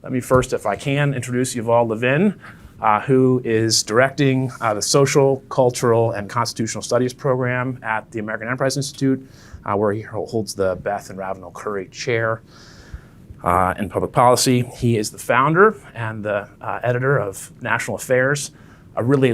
Let me first, if I can, introduce Yuval Levin, who is directing the Social, Cultural, and Constitutional Studies program at the American Enterprise Institute, where he holds the Beth and Ravenel Curry Chair in Public Policy. He is the founder and the editor of National Affairs, a really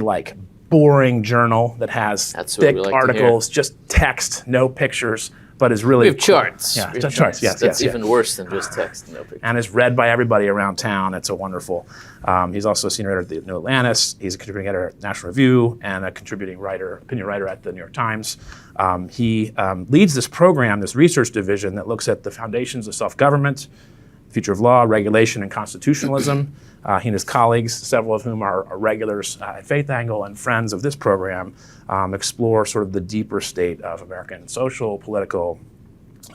boring journal that has thick articles, just text, no pictures, but is really we have charts. Yeah, we have charts. Yes, that's even worse than just text, no pictures. And is read by everybody around town. It's a wonderful. He's also a senior editor at the New Atlantis. He's a contributing editor at National Review and a contributing opinion writer at the New York Times. He leads this program, this research division that looks at the foundations of self-government, future of law, regulation, and constitutionalism. He and his colleagues, several of whom are regulars at Faith Angle and friends of this program, explore sort of the deeper state of American social, political,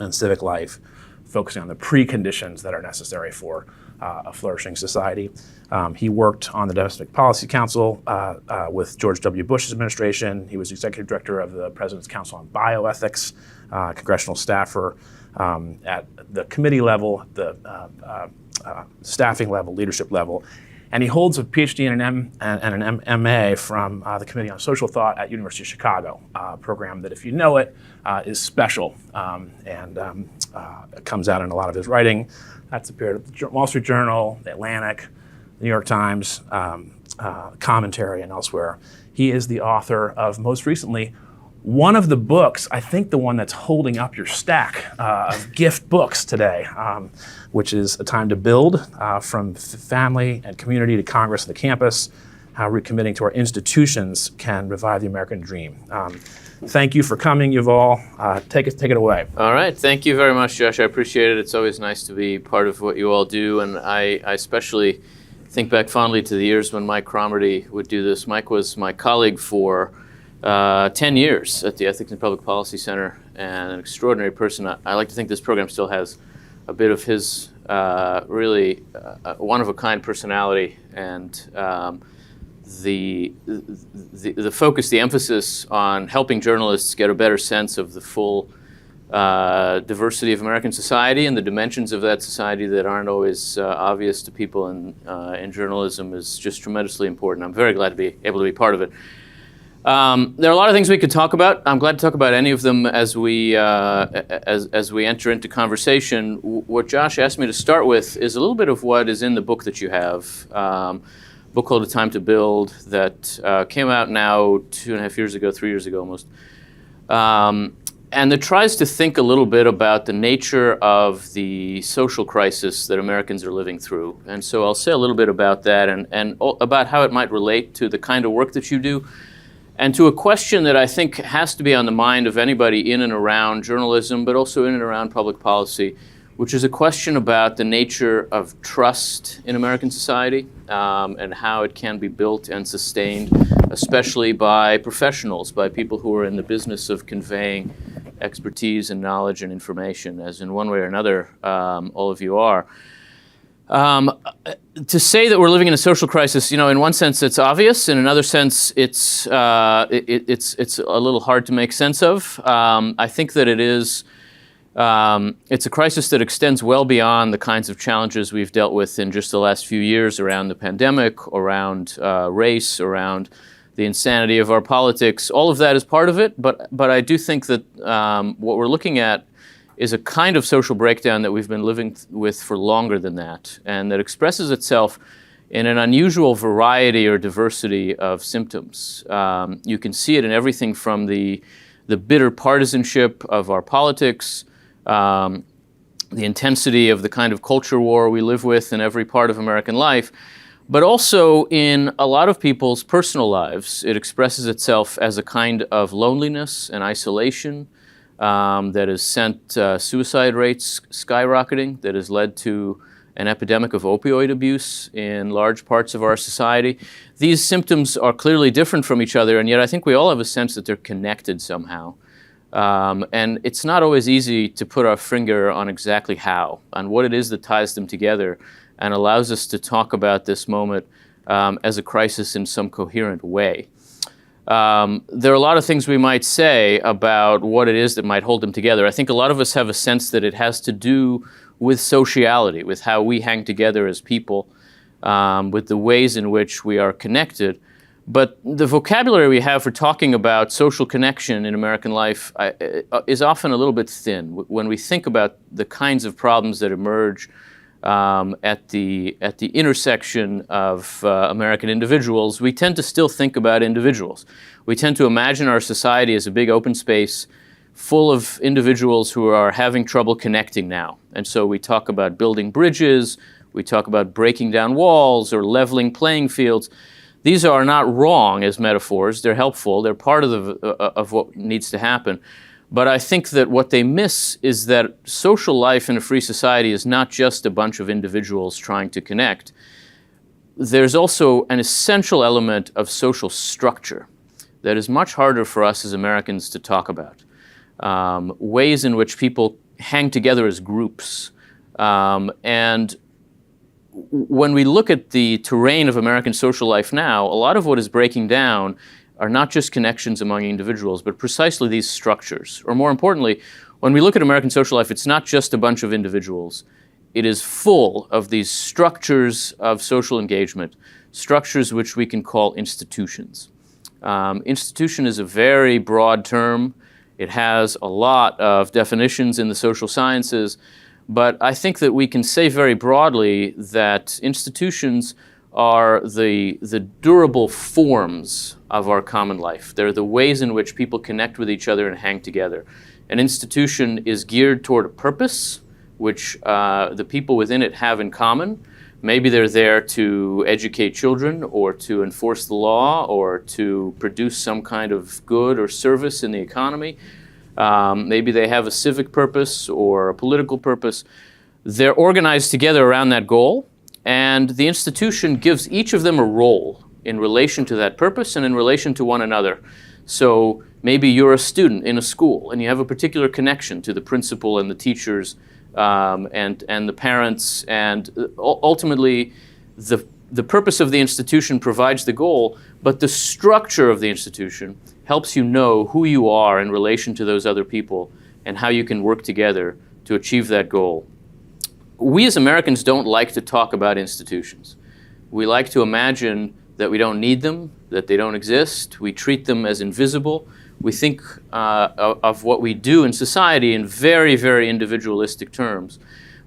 and civic life, focusing on the preconditions that are necessary for a flourishing society. He worked on the Domestic Policy Council with George W. Bush's administration. He was executive director of the President's Council on Bioethics, congressional staffer at the committee level, the staffing level, leadership level. And he holds a PhD and an MA from the Committee on Social Thought at University of Chicago, a program that, if you know it, is special and comes out in a lot of his writing. That's appeared at the Wall Street Journal, the Atlantic, the New York Times, Commentary, and elsewhere. He is the author of, most recently, one of the books, I think the one that's holding up your stack of gift books today, which is A Time to Build, From Family and Community to Congress and the Campus, How Recommitting to Our Institutions Can Revive the American Dream. Thank you for coming, Yuval. Take it away. All right, thank you very much, Josh. I appreciate it. It's always nice to be part of what you all do, and I especially think back fondly to the years when Mike Cromarty would do this. Mike was my colleague for 10 years at the Ethics and Public Policy Center, and an extraordinary person. I like to think this program still has a bit of his really one-of-a-kind personality, and the focus, the emphasis on helping journalists get a better sense of the full diversity of American society and the dimensions of that society that aren't always obvious to people in journalism is just tremendously important. I'm very glad to be able to be part of it. There are a lot of things we could talk about. I'm glad to talk about any of them as we enter into conversation. What Josh asked me to start with is a little bit of what is in the book that you have, a book called A Time to Build that came out now 2.5 years ago, 3 years ago almost, and that tries to think a little bit about the nature of the social crisis that Americans are living through. And so I'll say a little bit about that and about how it might relate to the kind of work that you do, and to a question that I think has to be on the mind of anybody in and around journalism, but also in and around public policy, which is a question about the nature of trust in American society and how it can be built and sustained, especially by professionals, by people who are in the business of conveying expertise and knowledge and information, as in one way or another all of you are. To say that we're living in a social crisis, in one sense it's obvious. In another sense, it's a little hard to make sense of. I think that it's a crisis that extends well beyond the kinds of challenges we've dealt with in just the last few years around the pandemic, around race, around the insanity of our politics. All of that is part of it, but I do think that what we're looking at is a kind of social breakdown that we've been living with for longer than that, and that expresses itself in an unusual variety or diversity of symptoms. You can see it in everything from the bitter partisanship of our politics, the intensity of the kind of culture war we live with in every part of American life, but also in a lot of people's personal lives. It expresses itself as a kind of loneliness and isolation, that has sent suicide rates skyrocketing, that has led to an epidemic of opioid abuse in large parts of our society. These symptoms are clearly different from each other, and yet I think we all have a sense that they're connected somehow. And it's not always easy to put our finger on exactly how, on what it is that ties them together and allows us to talk about this moment as a crisis in some coherent way. There are a lot of things we might say about what it is that might hold them together. I think a lot of us have a sense that it has to do with sociality, with how we hang together as people, with the ways in which we are connected. But the vocabulary we have for talking about social connection in American life is often a little bit thin. When we think about the kinds of problems that emerge at the intersection of American individuals, we tend to still think about individuals. We tend to imagine our society as a big open space full of individuals who are having trouble connecting now. And so we talk about building bridges, we talk about breaking down walls or leveling playing fields. These are not wrong as metaphors. They're helpful. They're part of what needs to happen. But I think that what they miss is that social life in a free society is not just a bunch of individuals trying to connect. There's also an essential element of social structure that is much harder for us as Americans to talk about. Ways in which people hang together as groups. And when we look at the terrain of American social life now, a lot of what is breaking down are not just connections among individuals, but precisely these structures. Or more importantly, when we look at American social life, it's not just a bunch of individuals. It is full of these structures of social engagement, structures which we can call institutions. Institution is a very broad term. It has a lot of definitions in the social sciences. But I think that we can say very broadly that institutions are the durable forms of our common life. They're the ways in which people connect with each other and hang together. An institution is geared toward a purpose, which the people within it have in common. Maybe they're there to educate children or to enforce the law or to produce some kind of good or service in the economy. Maybe they have a civic purpose or a political purpose. They're organized together around that goal, and the institution gives each of them a role in relation to that purpose and in relation to one another. So maybe you're a student in a school, and you have a particular connection to the principal and the teachers and the parents, and ultimately the purpose of the institution provides the goal, but the structure of the institution helps you know who you are in relation to those other people and how you can work together to achieve that goal. We as Americans don't like to talk about institutions. We like to imagine that we don't need them, that they don't exist. We treat them as invisible. We think of what we do in society in very, very individualistic terms.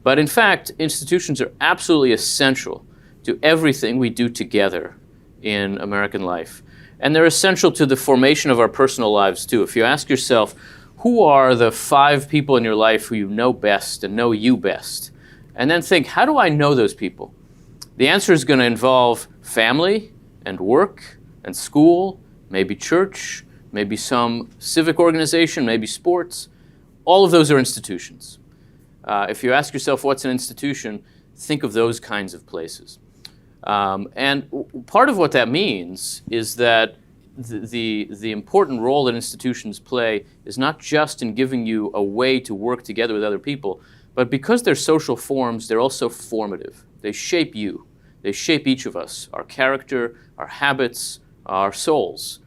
But in fact, institutions are absolutely essential to everything we do together in American life. And they're essential to the formation of our personal lives, too. If you ask yourself, who are the 5 people in your life who you know best and know you best? And then think, how do I know those people? The answer is going to involve family and work and school, maybe church, maybe some civic organization, maybe sports. All of those are institutions. If you ask yourself what's an institution, think of those kinds of places. And part of what that means is that the important role that institutions play is not just in giving you a way to work together with other people, but because they're social forms, they're also formative. They shape you. They shape each of us, our character, our habits, our souls.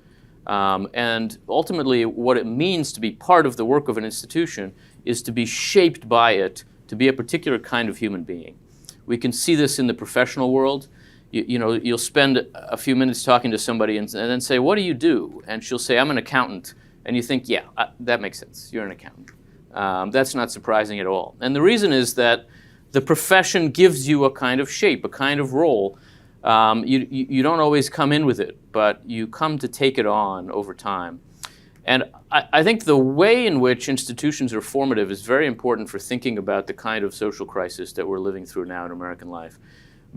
And ultimately, what it means to be part of the work of an institution is to be shaped by it, to be a particular kind of human being. We can see this in the professional world. You'll spend a few minutes talking to somebody and then say, what do you do? And she'll say, I'm an accountant. And you think, yeah, that makes sense. You're an accountant. That's not surprising at all. And the reason is that the profession gives you a kind of shape, a kind of role. You don't always come in with it, but you come to take it on over time. And I think the way in which institutions are formative is very important for thinking about the kind of social crisis that we're living through now in American life.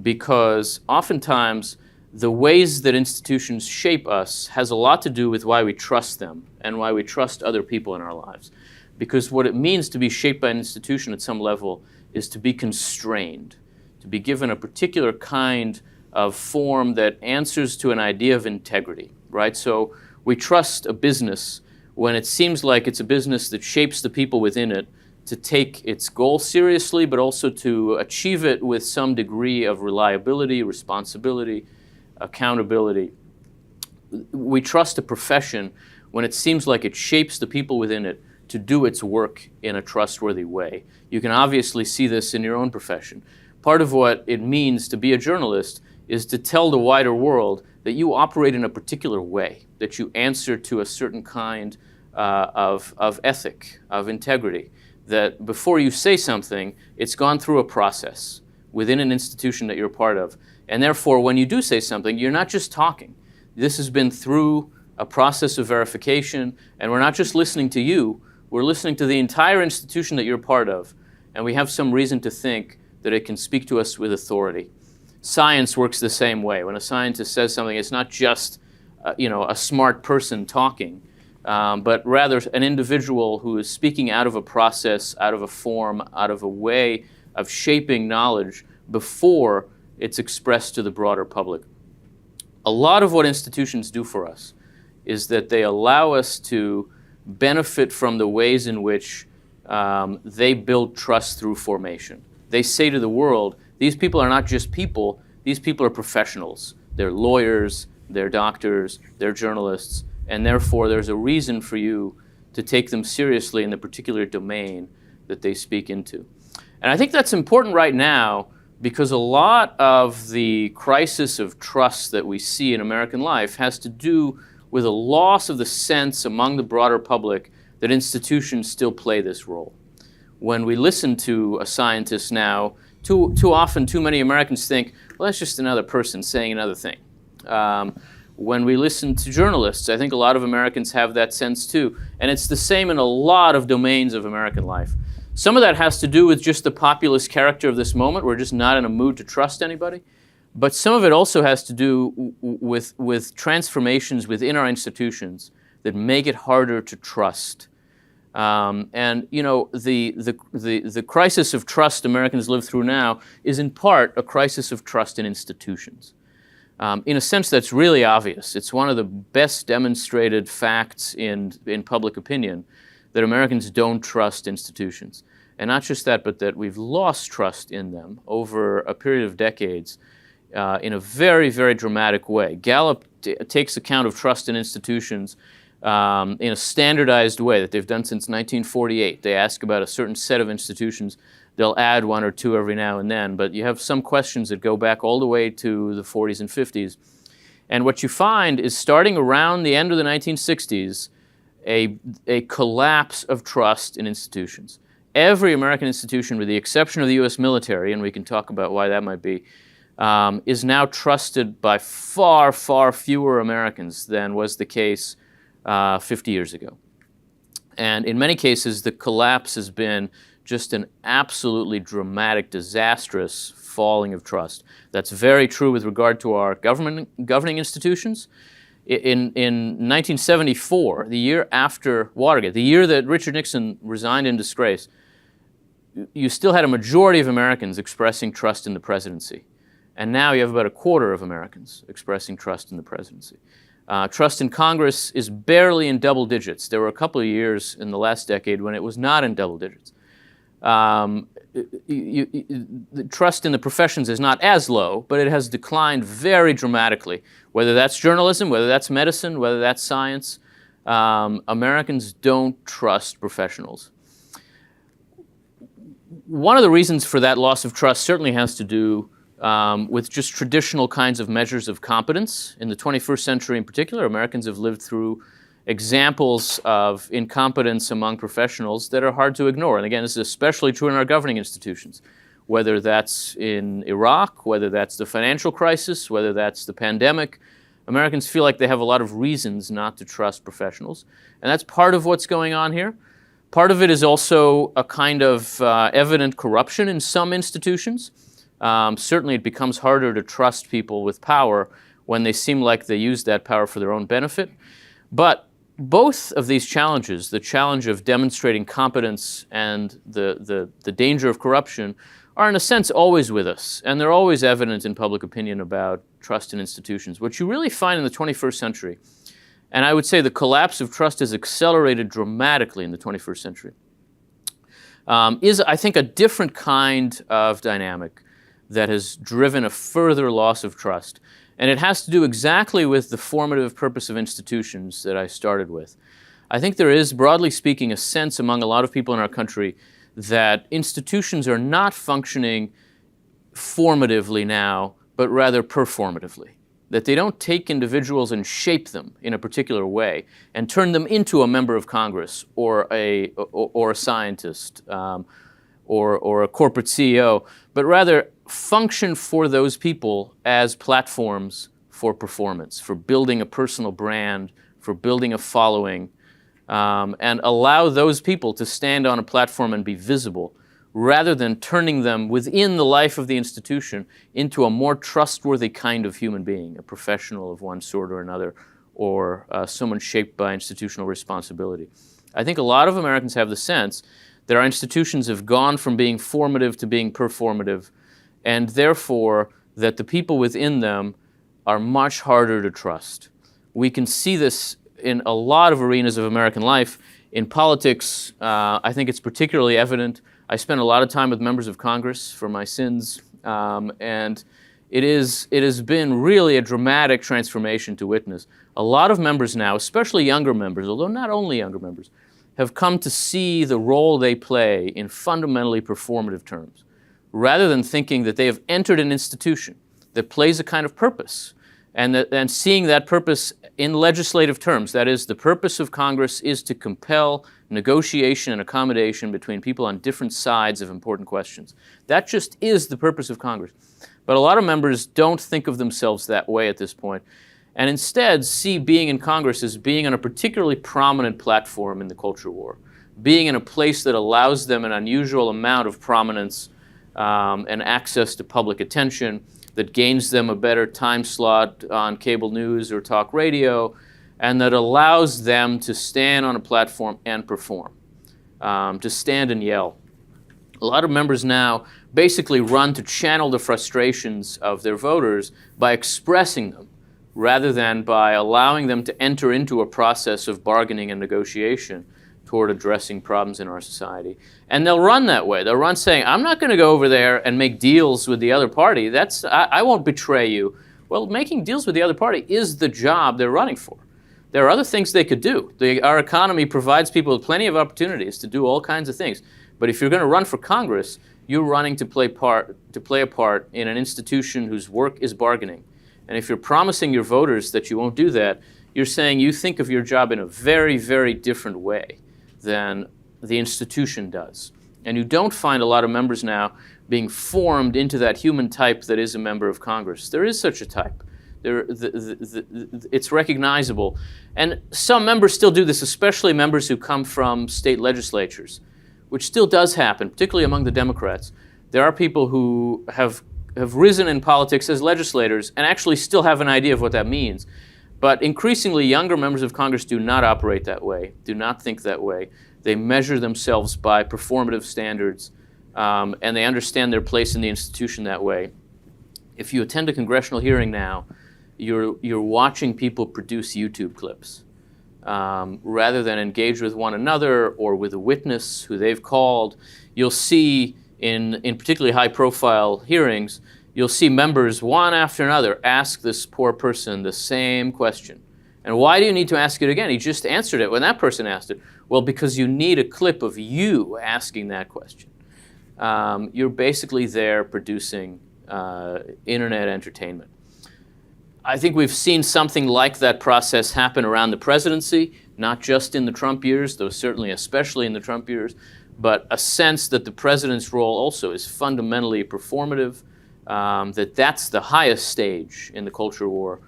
Because oftentimes the ways that institutions shape us has a lot to do with why we trust them and why we trust other people in our lives. Because what it means to be shaped by an institution at some level is to be constrained, to be given a particular kind of form that answers to an idea of integrity, right? So we trust a business when it seems like it's a business that shapes the people within it to take its goal seriously, but also to achieve it with some degree of reliability, responsibility, accountability. We trust a profession when it seems like it shapes the people within it to do its work in a trustworthy way. You can obviously see this in your own profession. Part of what it means to be a journalist is to tell the wider world that you operate in a particular way, that you answer to a certain kind of ethic, of integrity, that before you say something, it's gone through a process within an institution that you're part of. And therefore, when you do say something, you're not just talking. This has been through a process of verification, and we're not just listening to you, we're listening to the entire institution that you're part of, and we have some reason to think that it can speak to us with authority. Science works the same way. When a scientist says something, it's not just a smart person talking, but rather an individual who is speaking out of a process, out of a form, out of a way of shaping knowledge before it's expressed to the broader public. A lot of what institutions do for us is that they allow us to benefit from the ways in which they build trust through formation. They say to the world, these people are not just people, these people are professionals. They're lawyers, they're doctors, they're journalists, and therefore there's a reason for you to take them seriously in the particular domain that they speak into. And I think that's important right now because a lot of the crisis of trust that we see in American life has to do with a loss of the sense among the broader public that institutions still play this role. When we listen to a scientist now, too often, too many Americans think, well, that's just another person saying another thing. When we listen to journalists, I think a lot of Americans have that sense too. And it's the same in a lot of domains of American life. Some of that has to do with just the populist character of this moment. We're just not in a mood to trust anybody. But some of it also has to do with transformations within our institutions that make it harder to trust. And the crisis of trust Americans live through now is in part a crisis of trust in institutions. In a sense, that's really obvious. It's one of the best demonstrated facts in public opinion that Americans don't trust institutions. And not just that, but that we've lost trust in them over a period of decades in a very, very dramatic way. Gallup takes account of trust in institutions in a standardized way that they've done since 1948. They ask about a certain set of institutions. They'll add one or two every now and then, but you have some questions that go back all the way to the 40s and 50s. And what you find is starting around the end of the 1960s, a collapse of trust in institutions. Every American institution, with the exception of the U.S. military, and we can talk about why that might be, is now trusted by far, far fewer Americans than was the case 50 years ago. And in many cases, the collapse has been just an absolutely dramatic, disastrous falling of trust. That's very true with regard to our governing institutions. In 1974, the year after Watergate, the year that Richard Nixon resigned in disgrace, you still had a majority of Americans expressing trust in the presidency. And now you have about a quarter of Americans expressing trust in the presidency. Trust in Congress is barely in double digits. There were a couple of years in the last decade when it was not in double digits. The trust in the professions is not as low, but it has declined very dramatically. Whether that's journalism, whether that's medicine, whether that's science, Americans don't trust professionals. One of the reasons for that loss of trust certainly has to do with just traditional kinds of measures of competence. In the 21st century in particular, Americans have lived through examples of incompetence among professionals that are hard to ignore. And again, this is especially true in our governing institutions, whether that's in Iraq, whether that's the financial crisis, whether that's the pandemic. Americans feel like they have a lot of reasons not to trust professionals. And that's part of what's going on here. Part of it is also a kind of evident corruption in some institutions. Certainly it becomes harder to trust people with power when they seem like they use that power for their own benefit. But both of these challenges, the challenge of demonstrating competence and the danger of corruption, are in a sense always with us. And they're always evident in public opinion about trust in institutions. What you really find in the 21st century, and I would say the collapse of trust has accelerated dramatically in the 21st century, is, I think, a different kind of dynamic that has driven a further loss of trust. And it has to do exactly with the formative purpose of institutions that I started with. I think there is, broadly speaking, a sense among a lot of people in our country that institutions are not functioning formatively now, but rather performatively. That they don't take individuals and shape them in a particular way and turn them into a member of Congress or a scientist or a corporate CEO, but rather function for those people as platforms for performance, for building a personal brand, for building a following, and allow those people to stand on a platform and be visible, rather than turning them within the life of the institution into a more trustworthy kind of human being, a professional of one sort or another, or someone shaped by institutional responsibility. I think a lot of Americans have the sense that our institutions have gone from being formative to being performative, and therefore that the people within them are much harder to trust. We can see this in a lot of arenas of American life. In politics, I think it's particularly evident. I spent a lot of time with members of Congress for my sins, and it has been really a dramatic transformation to witness. A lot of members now, especially younger members, although not only younger members, have come to see the role they play in fundamentally performative terms, rather than thinking that they have entered an institution that plays a kind of purpose, and seeing that purpose in legislative terms. That is, the purpose of Congress is to compel negotiation and accommodation between people on different sides of important questions. That just is the purpose of Congress. But a lot of members don't think of themselves that way at this point, and instead see being in Congress as being on a particularly prominent platform in the culture war, being in a place that allows them an unusual amount of prominence and access to public attention, that gains them a better time slot on cable news or talk radio, and that allows them to stand on a platform and perform, to stand and yell. A lot of members now basically run to channel the frustrations of their voters by expressing them, rather than by allowing them to enter into a process of bargaining and negotiation toward addressing problems in our society. And they'll run that way. They'll run saying, I'm not going to go over there and make deals with the other party. I won't betray you. Well, making deals with the other party is the job they're running for. There are other things they could do. Our economy provides people with plenty of opportunities to do all kinds of things. But if you're going to run for Congress, you're running to play a part in an institution whose work is bargaining. And if you're promising your voters that you won't do that, you're saying you think of your job in a very, very different way than the institution does. And you don't find a lot of members now being formed into that human type that is a member of Congress. There is such a type. It's recognizable. And some members still do this, especially members who come from state legislatures, which still does happen, particularly among the Democrats. There are people who have risen in politics as legislators and actually still have an idea of what that means. But increasingly, younger members of Congress do not operate that way, do not think that way. They measure themselves by performative standards, and they understand their place in the institution that way. If you attend a congressional hearing now, you're watching people produce YouTube clips. Rather than engage with one another or with a witness who they've called, you'll see in particularly high-profile hearings, you'll see members, one after another, ask this poor person the same question. And why do you need to ask it again? He just answered it when that person asked it. Well, because you need a clip of you asking that question. You're basically there producing internet entertainment. I think we've seen something like that process happen around the presidency, not just in the Trump years, though certainly especially in the Trump years, but a sense that the president's role also is fundamentally performative, that's the highest stage in the culture war,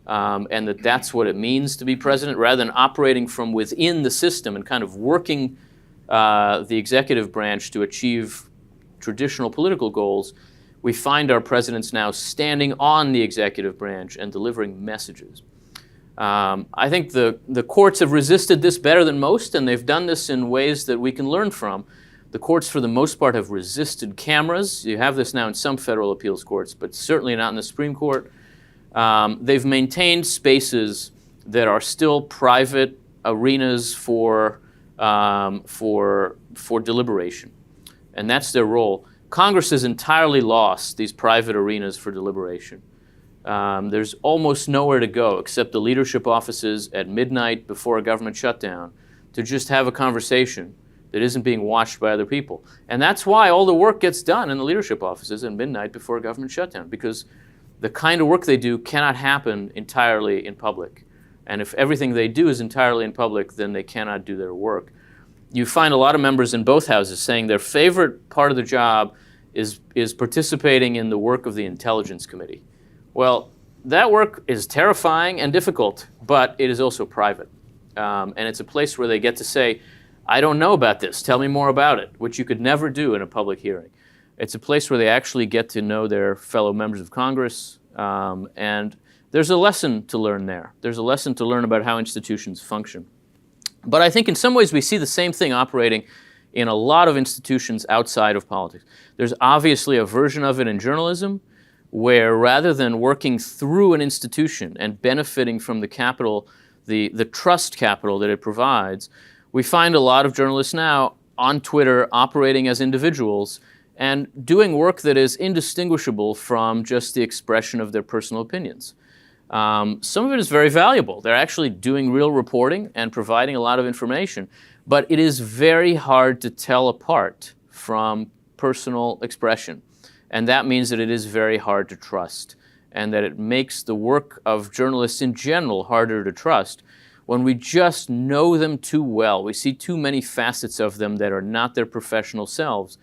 and that's what it means to be president, rather than operating from within the system and kind of working the executive branch to achieve traditional political goals. We find our presidents now standing on the executive branch and delivering messages. I think the courts have resisted this better than most, and they've done this in ways that we can learn from. The courts, for the most part, have resisted cameras. You have this now in some federal appeals courts, but certainly not in the Supreme Court. They've maintained spaces that are still private arenas for deliberation, and that's their role. Congress has entirely lost these private arenas for deliberation. There's almost nowhere to go except the leadership offices at midnight before a government shutdown to just have a conversation that isn't being watched by other people. And that's why all the work gets done in the leadership offices at midnight before a government shutdown, because the kind of work they do cannot happen entirely in public. And if everything they do is entirely in public, then they cannot do their work. You find a lot of members in both houses saying their favorite part of the job is participating in the work of the Intelligence Committee. Well, that work is terrifying and difficult, but it is also private. And it's a place where they get to say, I don't know about this, tell me more about it, which you could never do in a public hearing. It's a place where they actually get to know their fellow members of Congress, and there's a lesson to learn there. There's a lesson to learn about how institutions function. But I think in some ways we see the same thing operating in a lot of institutions outside of politics. There's obviously a version of it in journalism where rather than working through an institution and benefiting from the capital, the trust capital that it provides, we find a lot of journalists now on Twitter operating as individuals and doing work that is indistinguishable from just the expression of their personal opinions. Some of it is very valuable. They're actually doing real reporting and providing a lot of information, but it is very hard to tell apart from personal expression. And that means that it is very hard to trust, and that it makes the work of journalists in general harder to trust when we just know them too well. We see too many facets of them that are not their professional selves.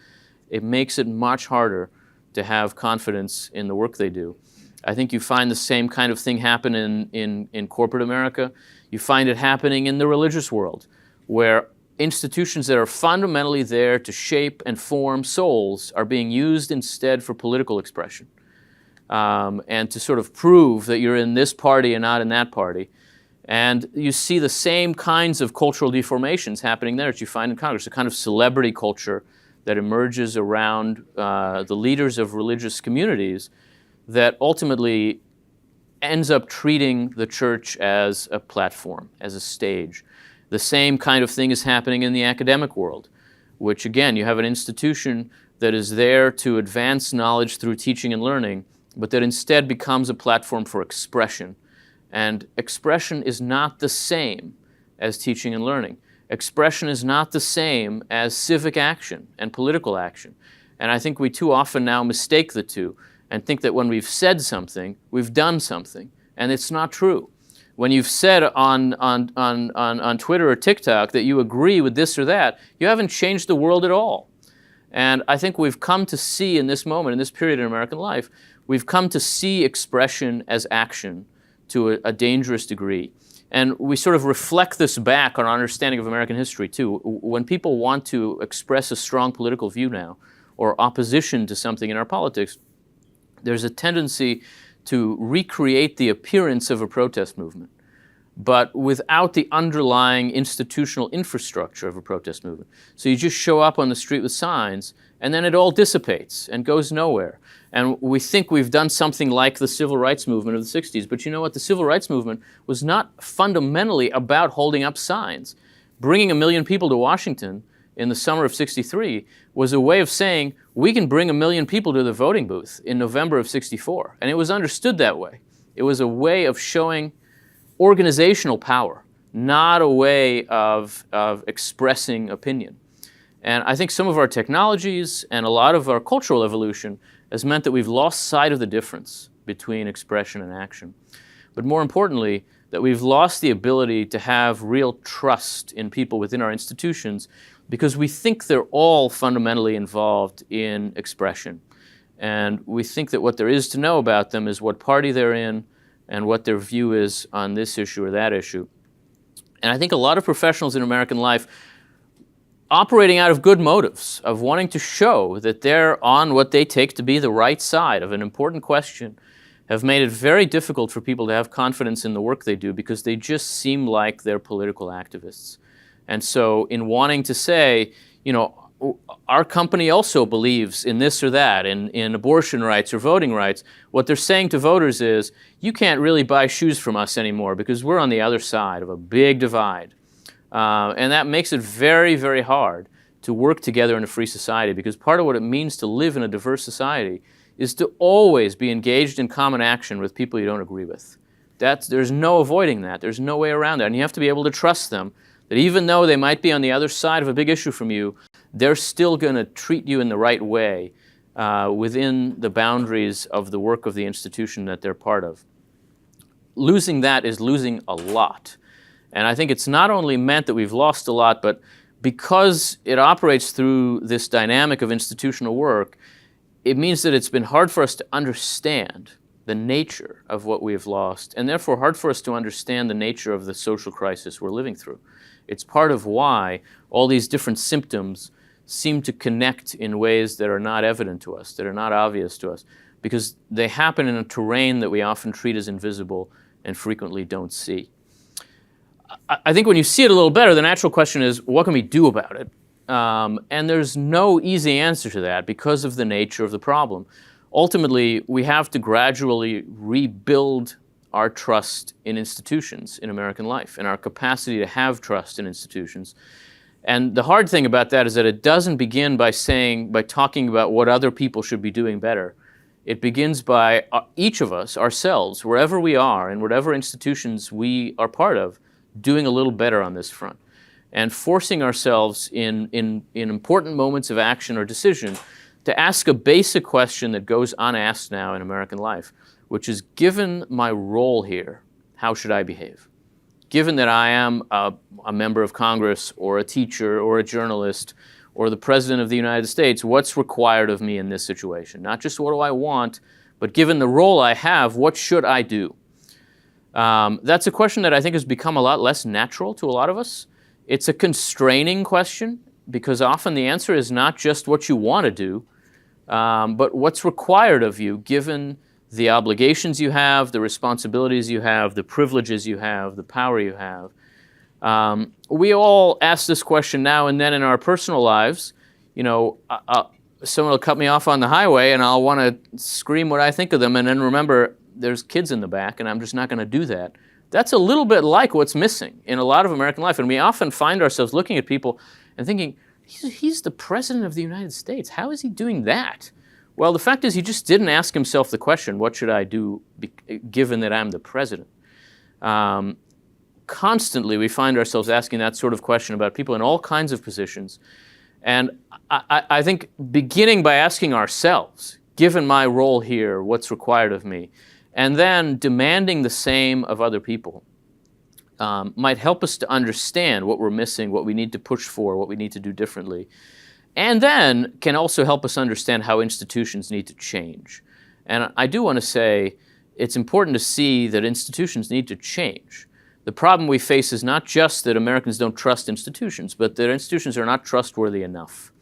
It makes it much harder to have confidence in the work they do. I think you find the same kind of thing happen in corporate America. You find it happening in the religious world, where institutions that are fundamentally there to shape and form souls are being used instead for political expression, and to sort of prove that you're in this party and not in that party. And you see the same kinds of cultural deformations happening there that you find in Congress, a kind of celebrity culture that emerges around the leaders of religious communities that ultimately ends up treating the church as a platform, as a stage. The same kind of thing is happening in the academic world, which again, you have an institution that is there to advance knowledge through teaching and learning, but that instead becomes a platform for expression. And expression is not the same as teaching and learning. Expression is not the same as civic action and political action. And I think we too often now mistake the two and think that when we've said something, we've done something. And it's not true. When you've said on Twitter or TikTok that you agree with this or that, you haven't changed the world at all. And I think we've come to see in this moment, in this period in American life, we've come to see expression as action to a dangerous degree. And we sort of reflect this back on our understanding of American history too. When people want to express a strong political view now, or opposition to something in our politics, there's a tendency to recreate the appearance of a protest movement, but without the underlying institutional infrastructure of a protest movement. So you just show up on the street with signs, and then it all dissipates and goes nowhere. And we think we've done something like the civil rights movement of the 60s, but you know what? The civil rights movement was not fundamentally about holding up signs. Bringing 1 million people to Washington in the summer of '63 was a way of saying, we can bring 1 million people to the voting booth in November of '64. And it was understood that way. It was a way of showing organizational power, not a way of expressing opinion. And I think some of our technologies and a lot of our cultural evolution has meant that we've lost sight of the difference between expression and action. But more importantly, that we've lost the ability to have real trust in people within our institutions because we think they're all fundamentally involved in expression. And we think that what there is to know about them is what party they're in and what their view is on this issue or that issue. And I think a lot of professionals in American life, operating out of good motives, of wanting to show that they're on what they take to be the right side of an important question, have made it very difficult for people to have confidence in the work they do because they just seem like they're political activists. And so in wanting to say, you know, our company also believes in this or that, in abortion rights or voting rights, what they're saying to voters is, you can't really buy shoes from us anymore because we're on the other side of a big divide. And that makes it very, very hard to work together in a free society, because part of what it means to live in a diverse society is to always be engaged in common action with people you don't agree with. There's no avoiding that. There's no way around that. And you have to be able to trust them That even though they might be on the other side of a big issue from you, they're still going to treat you in the right way within the boundaries of the work of the institution that they're part of. Losing that is losing a lot. And I think it's not only meant that we've lost a lot, but because it operates through this dynamic of institutional work, it means that it's been hard for us to understand the nature of what we have lost, and therefore hard for us to understand the nature of the social crisis we're living through. It's part of why all these different symptoms seem to connect in ways that are not evident to us, that are not obvious to us, because they happen in a terrain that we often treat as invisible and frequently don't see. I think when you see it a little better, the natural question is, what can we do about it? And there's no easy answer to that because of the nature of the problem. Ultimately, we have to gradually rebuild our trust in institutions in American life and our capacity to have trust in institutions. And the hard thing about that is that it doesn't begin by talking about what other people should be doing better. It begins by each of us, ourselves, wherever we are and whatever institutions we are part of, doing a little better on this front and forcing ourselves in important moments of action or decision to ask a basic question that goes unasked now in American life, which is, given my role here, how should I behave? Given that I am a member of Congress or a teacher or a journalist or the President of the United States, what's required of me in this situation? Not just what do I want, but given the role I have, what should I do? That's a question that I think has become a lot less natural to a lot of us. It's a constraining question because often the answer is not just what you want to do, but what's required of you given the obligations you have, the responsibilities you have, the privileges you have, the power you have. We all ask this question now and then in our personal lives. You know, someone will cut me off on the highway and I'll want to scream what I think of them and then remember there's kids in the back and I'm just not going to do that. That's a little bit like what's missing in a lot of American life. And we often find ourselves looking at people and thinking, he's the President of the United States. How is he doing that? Well, the fact is he just didn't ask himself the question, what should I do given that I'm the President? Constantly we find ourselves asking that sort of question about people in all kinds of positions. And I think beginning by asking ourselves, given my role here, what's required of me, and then demanding the same of other people might help us to understand what we're missing, what we need to push for, what we need to do differently. And then can also help us understand how institutions need to change. And I do want to say it's important to see that institutions need to change. The problem we face is not just that Americans don't trust institutions, but that institutions are not trustworthy enough.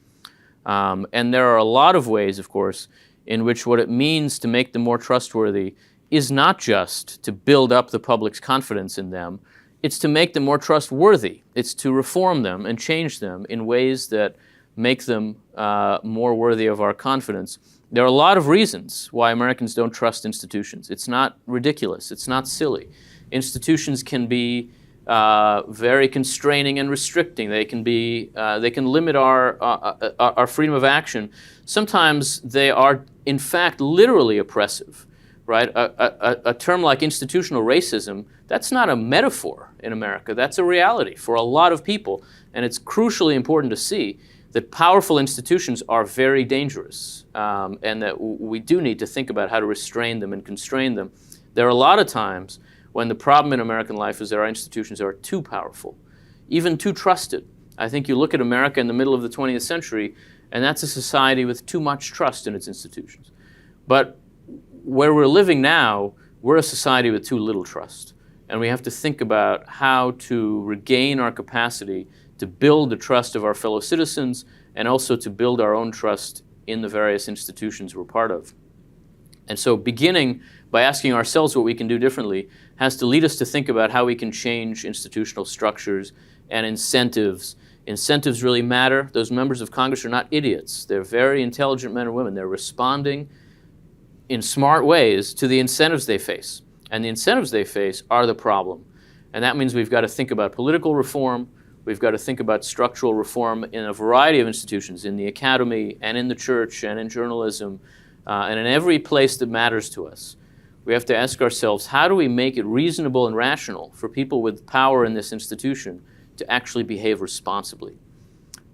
And there are a lot of ways, of course, in which what it means to make them more trustworthy is not just to build up the public's confidence in them, it's to make them more trustworthy. It's to reform them and change them in ways that make them more worthy of our confidence. There are a lot of reasons why Americans don't trust institutions. It's not ridiculous. It's not silly. Institutions can be very constraining and restricting. They can limit our freedom of action. Sometimes they are, in fact, literally oppressive. Right? A term like institutional racism, that's not a metaphor in America. That's a reality for a lot of people. And it's crucially important to see that powerful institutions are very dangerous and that we do need to think about how to restrain them and constrain them. There are a lot of times when the problem in American life is that our institutions are too powerful, even too trusted. I think you look at America in the middle of the 20th century, and that's a society with too much trust in its institutions. But where we're living now, we're a society with too little trust. And we have to think about how to regain our capacity to build the trust of our fellow citizens and also to build our own trust in the various institutions we're part of. And so beginning by asking ourselves what we can do differently has to lead us to think about how we can change institutional structures and incentives. Incentives really matter. Those members of Congress are not idiots. They're very intelligent men and women. They're responding in smart ways to the incentives they face. And the incentives they face are the problem. And that means we've got to think about political reform. We've got to think about structural reform in a variety of institutions, in the academy and in the church and in journalism and in every place that matters to us. We have to ask ourselves, how do we make it reasonable and rational for people with power in this institution to actually behave responsibly.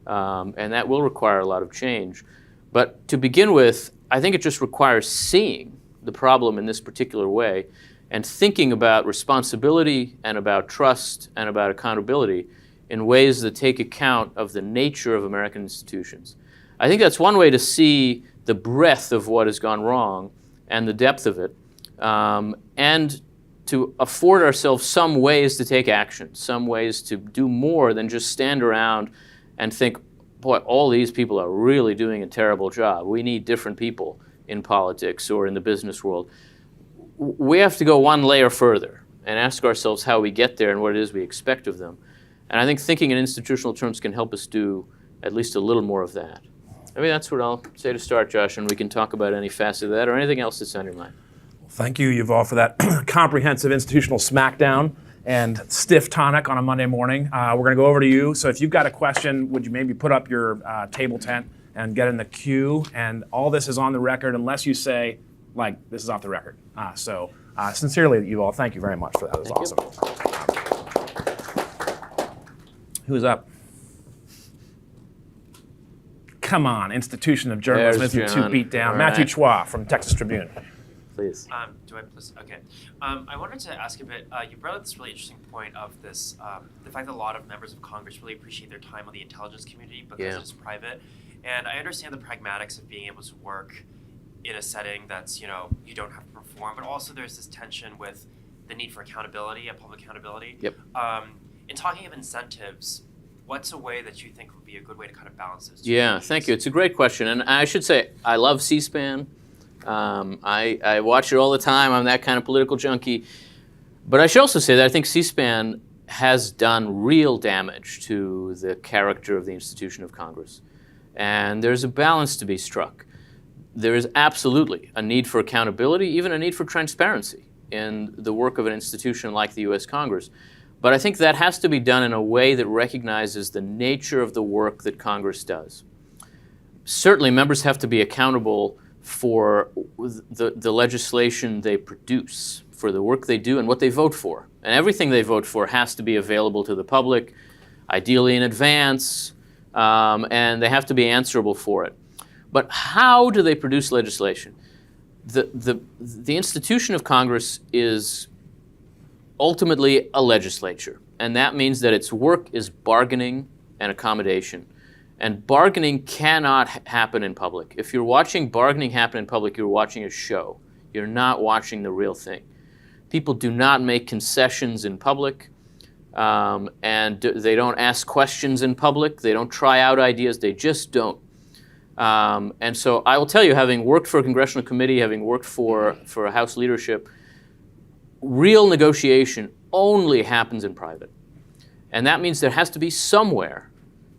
And that will require a lot of change. But to begin with, I think it just requires seeing the problem in this particular way and thinking about responsibility and about trust and about accountability in ways that take account of the nature of American institutions. I think that's one way to see the breadth of what has gone wrong and the depth of it, and to afford ourselves some ways to take action, some ways to do more than just stand around and think, boy, all these people are really doing a terrible job. We need different people in politics or in the business world. We have to go one layer further and ask ourselves how we get there and what it is we expect of them. And I think thinking in institutional terms can help us do at least a little more of that. I mean, that's what I'll say to start, Josh, and we can talk about any facet of that or anything else that's on your mind. Thank you, Yuval, for that comprehensive institutional smackdown and stiff tonic on a Monday morning. We're going to go over to you. So if you've got a question, would you maybe put up your table tent and get in the queue? And all this is on the record unless you say, like, this is off the record. So sincerely, Yuval, thank you very much for that. It was awesome. Who's up? Come on, institution of journalism isn't too beat down. Right. Matthew Chua from Texas Tribune. Please. Okay. I wanted to ask a bit, you brought up this really interesting point of this, the fact that a lot of members of Congress really appreciate their time on the intelligence community because it's private. And I understand the pragmatics of being able to work in a setting that's, you don't have to perform, but also there's this tension with the need for accountability and public accountability. Yep. In talking of incentives, what's a way that you think would be a good way to kind of balance those two things? Thank you. It's a great question. And I should say, I love C-SPAN. I watch it all the time. I'm that kind of political junkie. But I should also say that I think C-SPAN has done real damage to the character of the institution of Congress. And there's a balance to be struck. There is absolutely a need for accountability, even a need for transparency in the work of an institution like the U.S. Congress. But I think that has to be done in a way that recognizes the nature of the work that Congress does. Certainly, members have to be accountable for the legislation they produce, for the work they do and what they vote for. And everything they vote for has to be available to the public, ideally in advance, and they have to be answerable for it. But how do they produce legislation? The institution of Congress is ultimately a legislature, and that means that its work is bargaining and accommodation. And bargaining cannot happen in public. If you're watching bargaining happen in public, you're watching a show. You're not watching the real thing. People do not make concessions in public, and they don't ask questions in public. They don't try out ideas. They just don't. And so I will tell you, having worked for a congressional committee, having worked for a House leadership, real negotiation only happens in private. And that means there has to be somewhere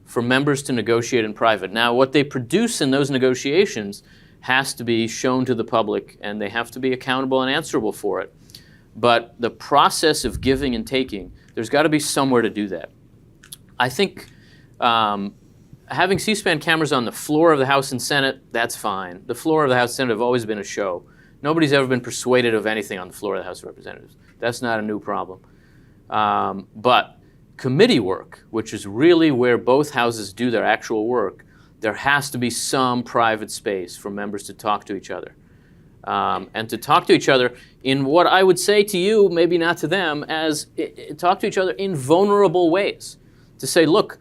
for members to negotiate in private. Now, what they produce in those negotiations has to be shown to the public, and they have to be accountable and answerable for it. But the process of giving and taking, there's got to be somewhere to do that. I think having C-SPAN cameras on the floor of the House and Senate, that's fine. The floor of the House and Senate have always been a show. Nobody's ever been persuaded of anything on the floor of the House of Representatives. That's not a new problem. But committee work, which is really where both houses do their actual work, there has to be some private space for members to talk to each other. And to talk to each other in what I would say to you, maybe not to them, as talk to each other in vulnerable ways. To say, look,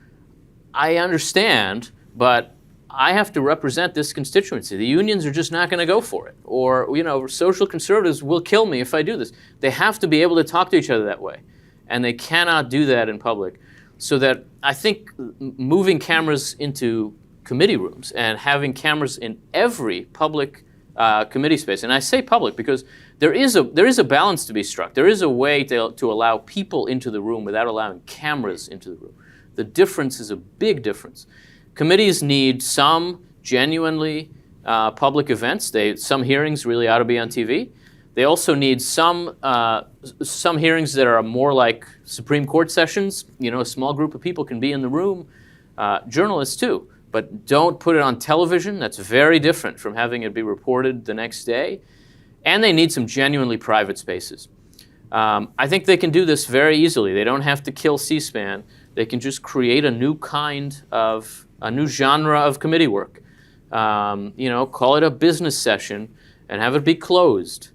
I understand, but I have to represent this constituency. The unions are just not going to go for it. Or, social conservatives will kill me if I do this. They have to be able to talk to each other that way. And they cannot do that in public. So that I think moving cameras into committee rooms and having cameras in every public committee space, and I say public because there is a balance to be struck. There is a way to allow people into the room without allowing cameras into the room. The difference is a big difference. Committees need some genuinely public events. Some hearings really ought to be on TV. They also need some hearings that are more like Supreme Court sessions. A small group of people can be in the room. Journalists too, but don't put it on television. That's very different from having it be reported the next day. And they need some genuinely private spaces. I think they can do this very easily. They don't have to kill C-SPAN. They can just create a new genre of committee work. Call it a business session and have it be closed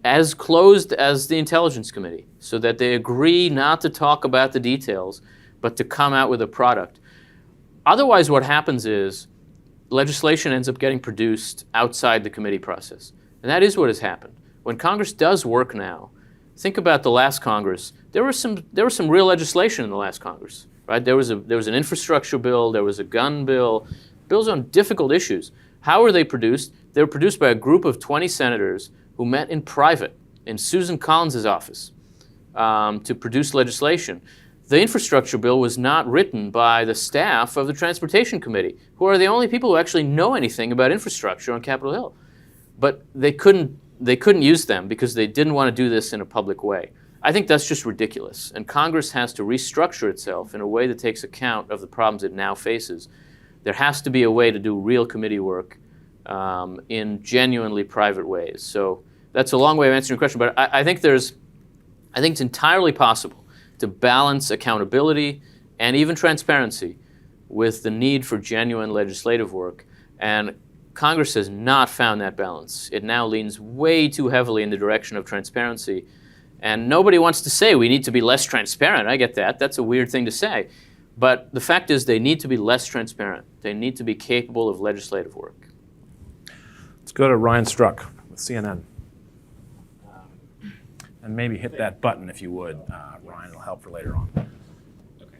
as the Intelligence Committee, so that they agree not to talk about the details, but to come out with a product. Otherwise, what happens is legislation ends up getting produced outside the committee process. And that is what has happened. When Congress does work now, think about the last Congress. There was some real legislation in the last Congress, right? There was an infrastructure bill, there was a gun bill, bills on difficult issues. How were they produced? They were produced by a group of 20 senators who met in private in Susan Collins' office to produce legislation. The infrastructure bill was not written by the staff of the Transportation Committee, who are the only people who actually know anything about infrastructure on Capitol Hill. But they couldn't use them because they didn't want to do this in a public way. I think that's just ridiculous. And Congress has to restructure itself in a way that takes account of the problems it now faces. There has to be a way to do real committee work in genuinely private ways. So that's a long way of answering your question, but I think it's entirely possible to balance accountability and even transparency with the need for genuine legislative work. And Congress has not found that balance. It now leans way too heavily in the direction of transparency. And nobody wants to say we need to be less transparent. I get that. That's a weird thing to say. But the fact is they need to be less transparent. They need to be capable of legislative work. Let's go to Ryan Struck with CNN. And maybe hit that button if you would, Ryan. It'll help for later on. Okay.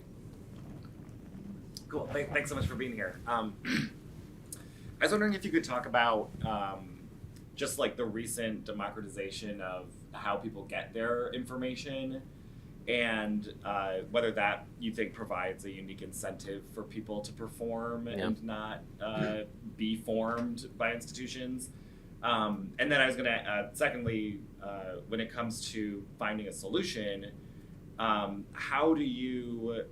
Cool. Thanks so much for being here. I was wondering if you could talk about just like the recent democratization of how people get their information, and whether that you think provides a unique incentive for people to perform and not be formed by institutions. And then I was going to, secondly, when it comes to finding a solution, how do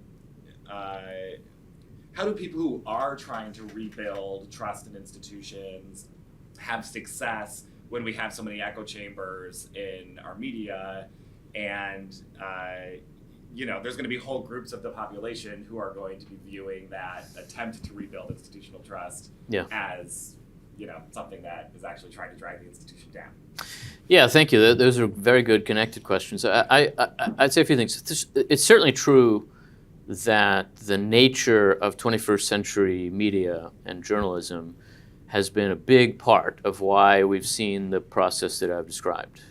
people who are trying to rebuild trust in institutions have success when we have so many echo chambers in our media, and there's going to be whole groups of the population who are going to be viewing that attempt to rebuild institutional trust as something that is actually trying to drag the institution down. Yeah, thank you. Those are very good connected questions. I'd say a few things. It's certainly true that the nature of 21st century media and journalism has been a big part of why we've seen the process that I've described.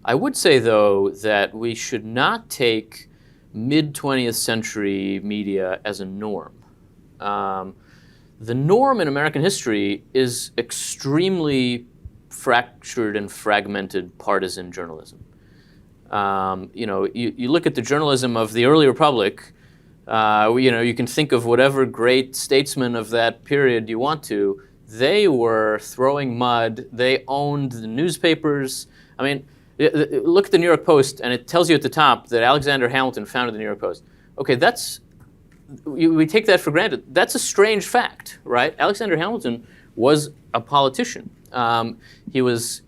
I would say, though, that we should not take mid-20th century media as a norm. The norm in American history is extremely fractured and fragmented partisan journalism. You look at the journalism of the early republic, you can think of whatever great statesman of that period you want to. They were throwing mud. They owned the newspapers. I mean, look at the New York Post, and it tells you at the top that Alexander Hamilton founded the New York Post. Okay, we take that for granted. That's a strange fact, right? Alexander Hamilton was a politician. He was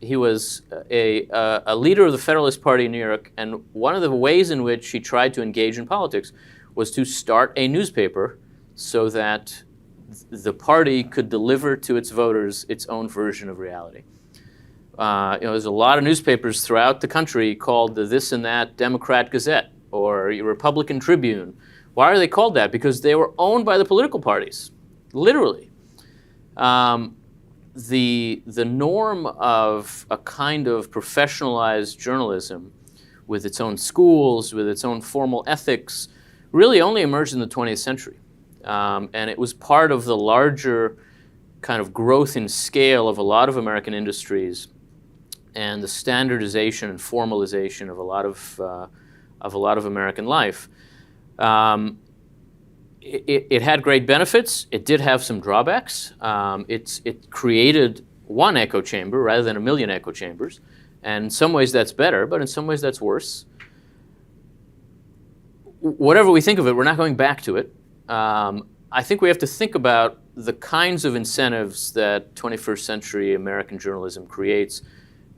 a leader of the Federalist Party in New York, and one of the ways in which he tried to engage in politics was to start a newspaper so that the party could deliver to its voters its own version of reality. There's a lot of newspapers throughout the country called the This and That Democrat Gazette or Republican Tribune. Why are they called that? Because they were owned by the political parties, literally. The norm of a kind of professionalized journalism with its own schools, with its own formal ethics, really only emerged in the 20th century. And it was part of the larger kind of growth in scale of a lot of American industries and the standardization and formalization of a lot of American life. It had great benefits. It did have some drawbacks. It created one echo chamber rather than a million echo chambers. And in some ways that's better, but in some ways that's worse. Whatever we think of it, we're not going back to it. I think we have to think about the kinds of incentives that 21st century American journalism creates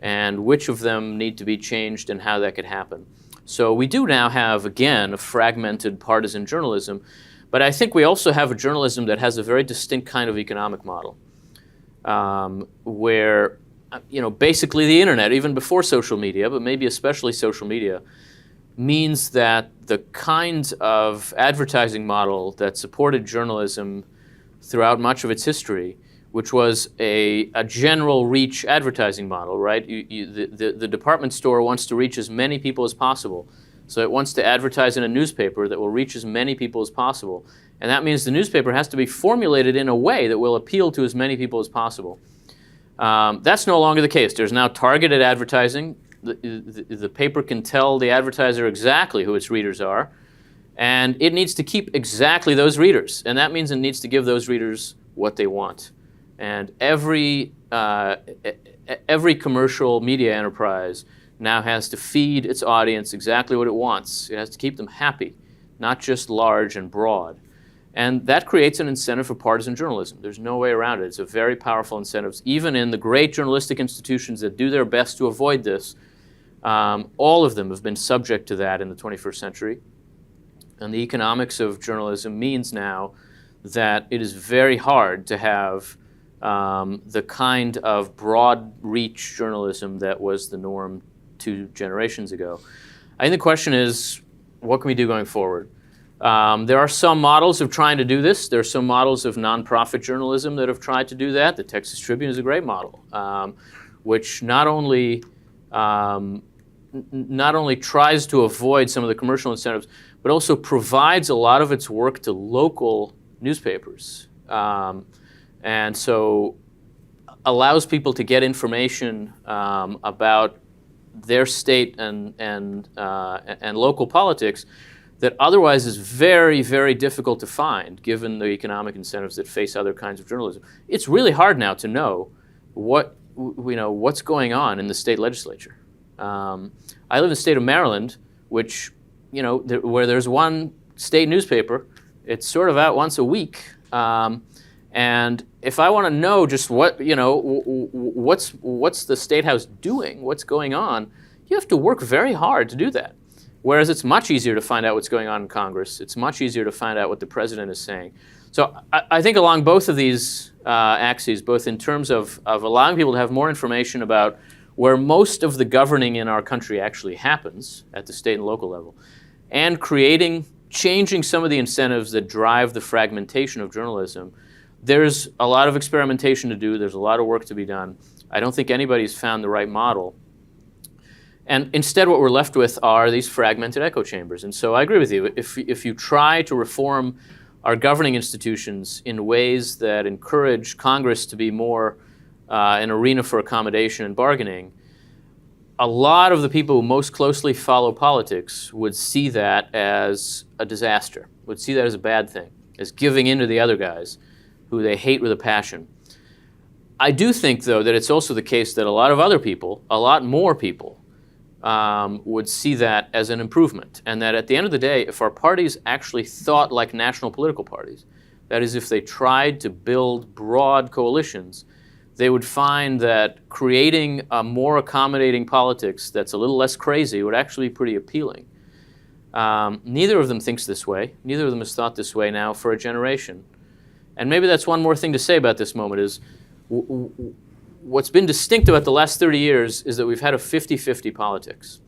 and which of them need to be changed and how that could happen. So we do now have, again, a fragmented partisan journalism, but I think we also have a journalism that has a very distinct kind of economic model, where basically the internet, even before social media, but maybe especially social media, means that the kind of advertising model that supported journalism throughout much of its history, which was a general reach advertising model, right? The department store wants to reach as many people as possible. So it wants to advertise in a newspaper that will reach as many people as possible. And that means the newspaper has to be formulated in a way that will appeal to as many people as possible. That's no longer the case. There's now targeted advertising. The paper can tell the advertiser exactly who its readers are, and it needs to keep exactly those readers. And that means it needs to give those readers what they want. And every commercial media enterprise now has to feed its audience exactly what it wants. It has to keep them happy, not just large and broad. And that creates an incentive for partisan journalism. There's no way around it. It's a very powerful incentive. Even in the great journalistic institutions that do their best to avoid this, all of them have been subject to that in the 21st century. And the economics of journalism means now that it is very hard to have the kind of broad reach journalism that was the norm 2 generations ago. I think the question is, what can we do going forward? There are some models of trying to do this. There are some models of nonprofit journalism that have tried to do that. The Texas Tribune is a great model, which not only tries to avoid some of the commercial incentives, but also provides a lot of its work to local newspapers. And so allows people to get information about their state and local politics that otherwise is very, very difficult to find given the economic incentives that face other kinds of journalism. It's really hard now to know what's going on in the state legislature. I live in the state of Maryland, which, where there's one state newspaper. It's sort of out once a week. And if I want to know just what's the State House doing, what's going on, you have to work very hard to do that. Whereas it's much easier to find out what's going on in Congress. It's much easier to find out what the president is saying. So I think along both of these axes, both in terms of allowing people to have more information about where most of the governing in our country actually happens at the state and local level, and changing some of the incentives that drive the fragmentation of journalism, there's a lot of experimentation to do. There's a lot of work to be done. I don't think anybody's found the right model. And instead what we're left with are these fragmented echo chambers. And so I agree with you. If you try to reform our governing institutions in ways that encourage Congress to be more an arena for accommodation and bargaining, a lot of the people who most closely follow politics would see that as a disaster, would see that as a bad thing, as giving in to the other guys who they hate with a passion. I do think, though, that it's also the case that a lot of other people, a lot more people, would see that as an improvement. And that at the end of the day, if our parties actually thought like national political parties, that is, if they tried to build broad coalitions, they would find that creating a more accommodating politics that's a little less crazy would actually be pretty appealing. Neither of them thinks this way. Neither of them has thought this way now for a generation. And maybe that's one more thing to say about this moment is what's been distinct about the last 30 years is that we've had a 50-50 politics.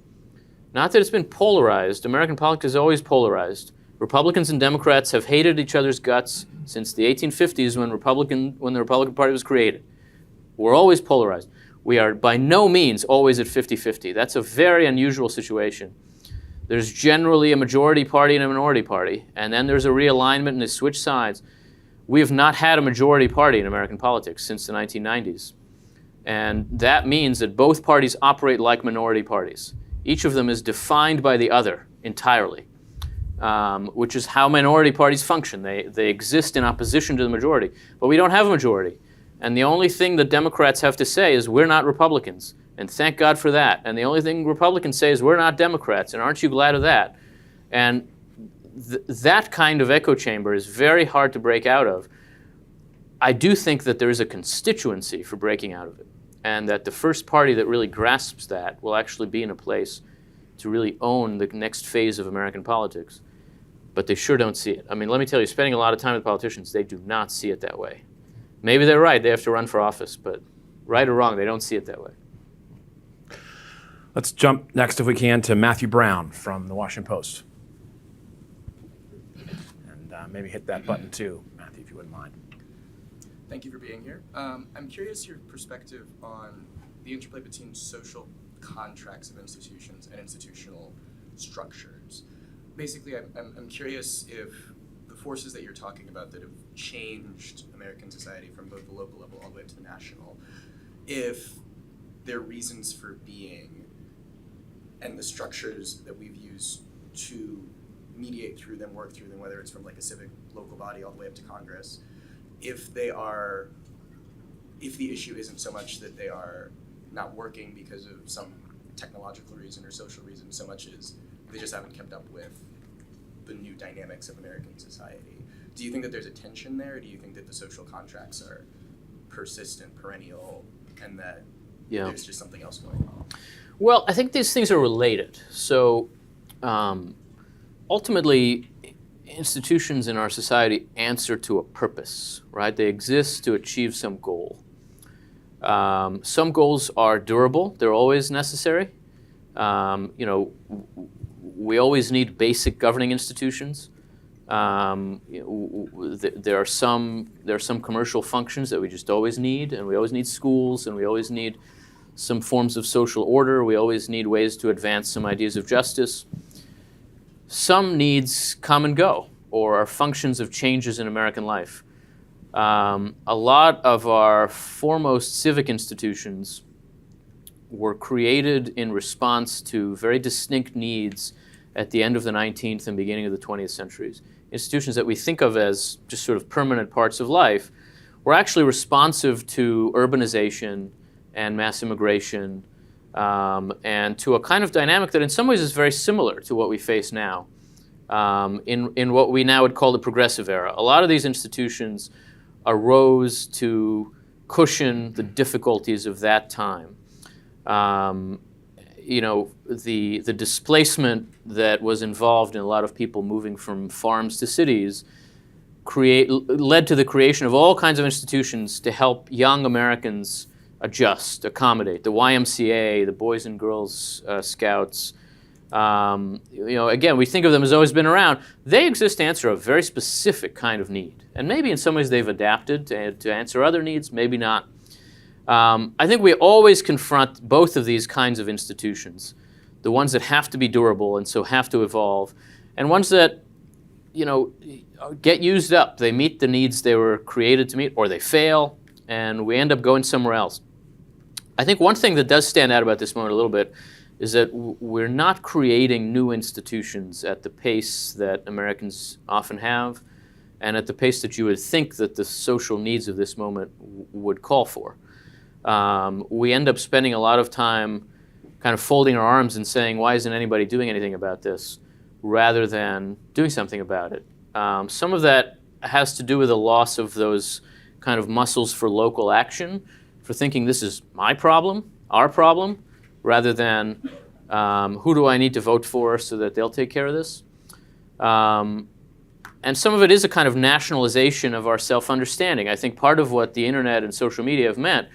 Not that it's been polarized. American politics is always polarized. Republicans and Democrats have hated each other's guts since the 1850s when the Republican Party was created. We're always polarized. We are by no means always at 50-50. That's a very unusual situation. There's generally a majority party and a minority party, and then there's a realignment and they switch sides. We have not had a majority party in American politics since the 1990s. And that means that both parties operate like minority parties. Each of them is defined by the other entirely, which is how minority parties function. They exist in opposition to the majority. But we don't have a majority. And the only thing that Democrats have to say is we're not Republicans. And thank God for that. And the only thing Republicans say is we're not Democrats. And aren't you glad of that? And that kind of echo chamber is very hard to break out of. I do think that there is a constituency for breaking out of it, and that the first party that really grasps that will actually be in a place to really own the next phase of American politics, but they sure don't see it. I mean, let me tell you, spending a lot of time with politicians, they do not see it that way. Maybe they're right, they have to run for office, but right or wrong, they don't see it that way. Let's jump next, if we can, to Matthew Brown from the Washington Post. And maybe hit that button too, Matthew, if you wouldn't mind. Thank you for being here. I'm curious your perspective on the interplay between social contracts of institutions and institutional structures. Basically, I'm curious if the forces that you're talking about that have changed American society from both the local level all the way up to the national, if their reasons for being and the structures that we've used to mediate through them, work through them, whether it's from like a civic local body all the way up to Congress, if the issue isn't so much that they are not working because of some technological reason or social reason, so much as they just haven't kept up with the new dynamics of American society. Do you think that there's a tension there, or do you think that the social contracts are persistent, perennial, and that there's just something else going on? Well, I think these things are related. So ultimately, institutions in our society answer to a purpose, right? They exist to achieve some goal. Some goals are durable. They're always necessary. We always need basic governing institutions. There are some commercial functions that we just always need, and we always need schools, and we always need some forms of social order. We always need ways to advance some ideas of justice. Some needs come and go, or are functions of changes in American life. A lot of our foremost civic institutions were created in response to very distinct needs at the end of the 19th and beginning of the 20th centuries. Institutions that we think of as just sort of permanent parts of life were actually responsive to urbanization and mass immigration, and to a kind of dynamic that in some ways is very similar to what we face now, in what we now would call the progressive era. A lot of these institutions arose to cushion the difficulties of that time. The displacement that was involved in a lot of people moving from farms to cities led to the creation of all kinds of institutions to help young Americans adjust, accommodate. The YMCA, the Boys and Girls Scouts. Again, we think of them as always been around. They exist to answer a very specific kind of need. And maybe in some ways they've adapted to answer other needs, maybe not. I think we always confront both of these kinds of institutions, the ones that have to be durable and so have to evolve, and ones that, get used up. They meet the needs they were created to meet, or they fail, and we end up going somewhere else. I think one thing that does stand out about this moment a little bit is that we're not creating new institutions at the pace that Americans often have, and at the pace that you would think that the social needs of this moment would call for. We end up spending a lot of time kind of folding our arms and saying, why isn't anybody doing anything about this, rather than doing something about it. Some of that has to do with the loss of those kind of muscles for local action, for thinking this is my problem, our problem, rather than who do I need to vote for so that they'll take care of this. And some of it is a kind of nationalization of our self-understanding. I think part of what the internet and social media have meant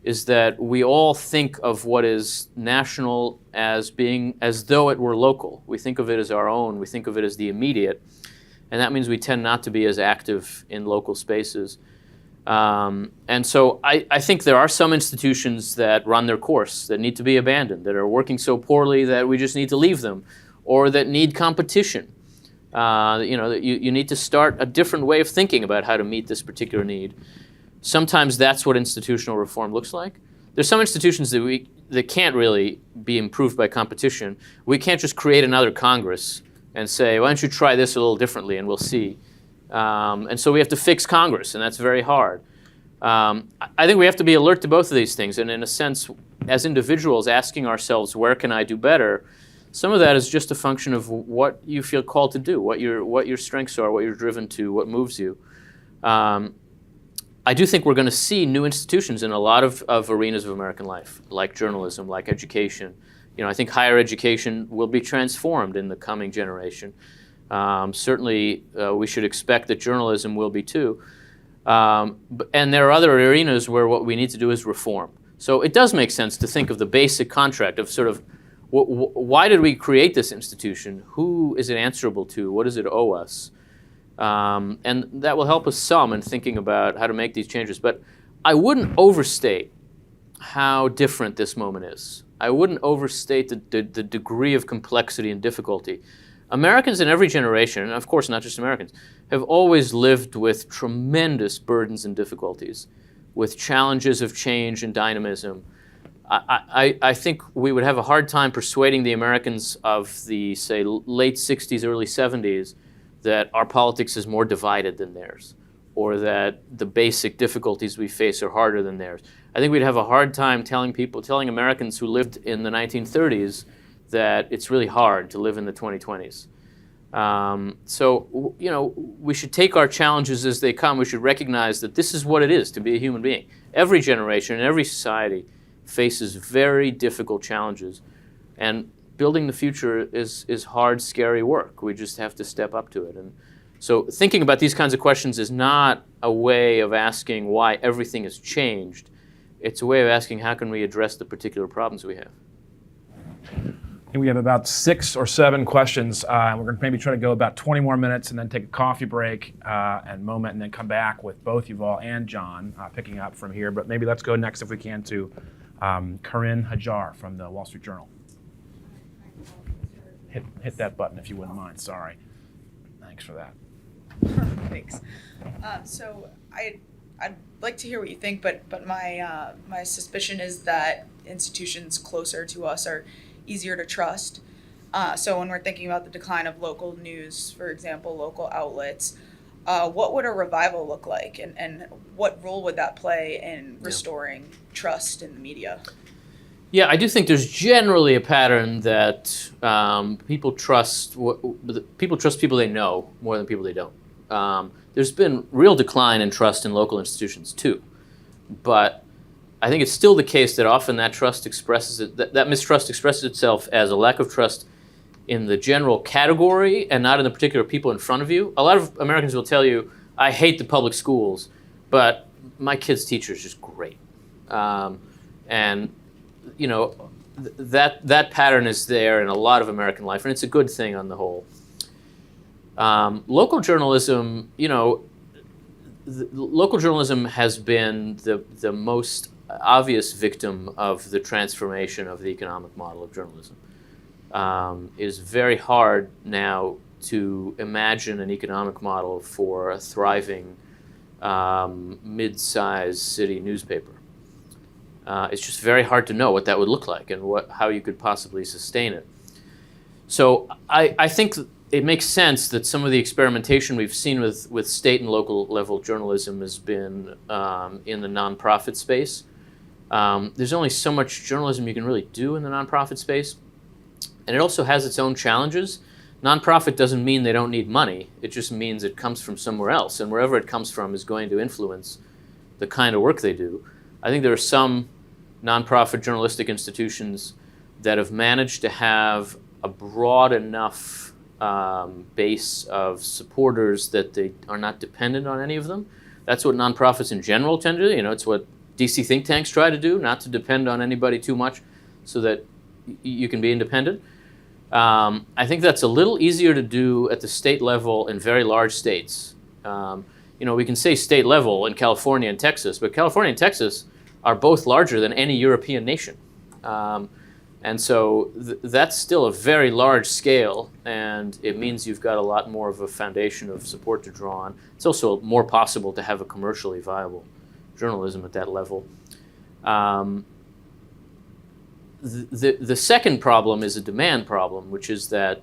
is that we all think of what is national as being as though it were local. We think of it as our own. We think of it as the immediate. And that means we tend not to be as active in local spaces. And so I think there are some institutions that run their course, that need to be abandoned, that are working so poorly that we just need to leave them, or that need competition. You need to start a different way of thinking about how to meet this particular need. Sometimes that's what institutional reform looks like. There's some institutions that can't really be improved by competition. We can't just create another Congress and say, why don't you try this a little differently and we'll see. And so we have to fix Congress, and that's very hard. I think we have to be alert to both of these things, and in a sense, as individuals, asking ourselves, where can I do better? Some of that is just a function of what you feel called to do, what your strengths are, what you're driven to, what moves you. I do think we're going to see new institutions in a lot of arenas of American life, like journalism, like education. I think higher education will be transformed in the coming generation. Certainly, we should expect that journalism will be too. And there are other arenas where what we need to do is reform. So it does make sense to think of the basic contract of sort of why did we create this institution? Who is it answerable to? What does it owe us? And that will help us some in thinking about how to make these changes. But I wouldn't overstate how different this moment is. I wouldn't overstate the degree of complexity and difficulty. Americans in every generation, and of course not just Americans, have always lived with tremendous burdens and difficulties, with challenges of change and dynamism. I think we would have a hard time persuading the Americans of the, say, late 60s, early 70s that our politics is more divided than theirs, or that the basic difficulties we face are harder than theirs. I think we'd have a hard time telling Americans who lived in the 1930s that it's really hard to live in the 2020s. So, we should take our challenges as they come. We should recognize that this is what it is to be a human being. Every generation and every society faces very difficult challenges. And building the future is hard, scary work. We just have to step up to it. And so thinking about these kinds of questions is not a way of asking why everything has changed. It's a way of asking how can we address the particular problems we have. I think we have about 6 or 7 questions, and we're going to maybe try to go about 20 more minutes and then take a coffee break and moment, and then come back with both Yuval and John picking up from here. But maybe let's go next, if we can, to Corinne Hajar from the Wall Street Journal. Hit that button if you wouldn't mind. Sorry. Thanks for that. Thanks. So I'd like to hear what you think, but my suspicion is that institutions closer to us are easier to trust. So when we're thinking about the decline of local news, for example, local outlets, what would a revival look like, and what role would that play in restoring trust in the media? Yeah, I do think there's generally a pattern that people trust people they know more than people they don't. There's been real decline in trust in local institutions too, but I think it's still the case that often that mistrust expresses itself as a lack of trust in the general category and not in the particular people in front of you. A lot of Americans will tell you, I hate the public schools, but my kid's teacher is just great. And that pattern is there in a lot of American life, and it's a good thing on the whole. Local journalism, local journalism has been the most obvious victim of the transformation of the economic model of journalism. It is very hard now to imagine an economic model for a thriving mid-sized city newspaper. It's just very hard to know what that would look like and how you could possibly sustain it. So I think it makes sense that some of the experimentation we've seen with state and local level journalism has been in the nonprofit space. There's only so much journalism you can really do in the nonprofit space, and it also has its own challenges. Nonprofit doesn't mean they don't need money. It just means it comes from somewhere else, and wherever it comes from is going to influence the kind of work they do. I think there are some nonprofit journalistic institutions that have managed to have a broad enough base of supporters that they are not dependent on any of them. That's what nonprofits in general tend to do. It's what DC think tanks try to do, not to depend on anybody too much so that you can be independent. I think that's a little easier to do at the state level in very large states. We can say state level in California and Texas, but California and Texas are both larger than any European nation. And so that's still a very large scale, and it means you've got a lot more of a foundation of support to draw on. It's also more possible to have a commercially viable journalism at that level. The second problem is a demand problem, which is that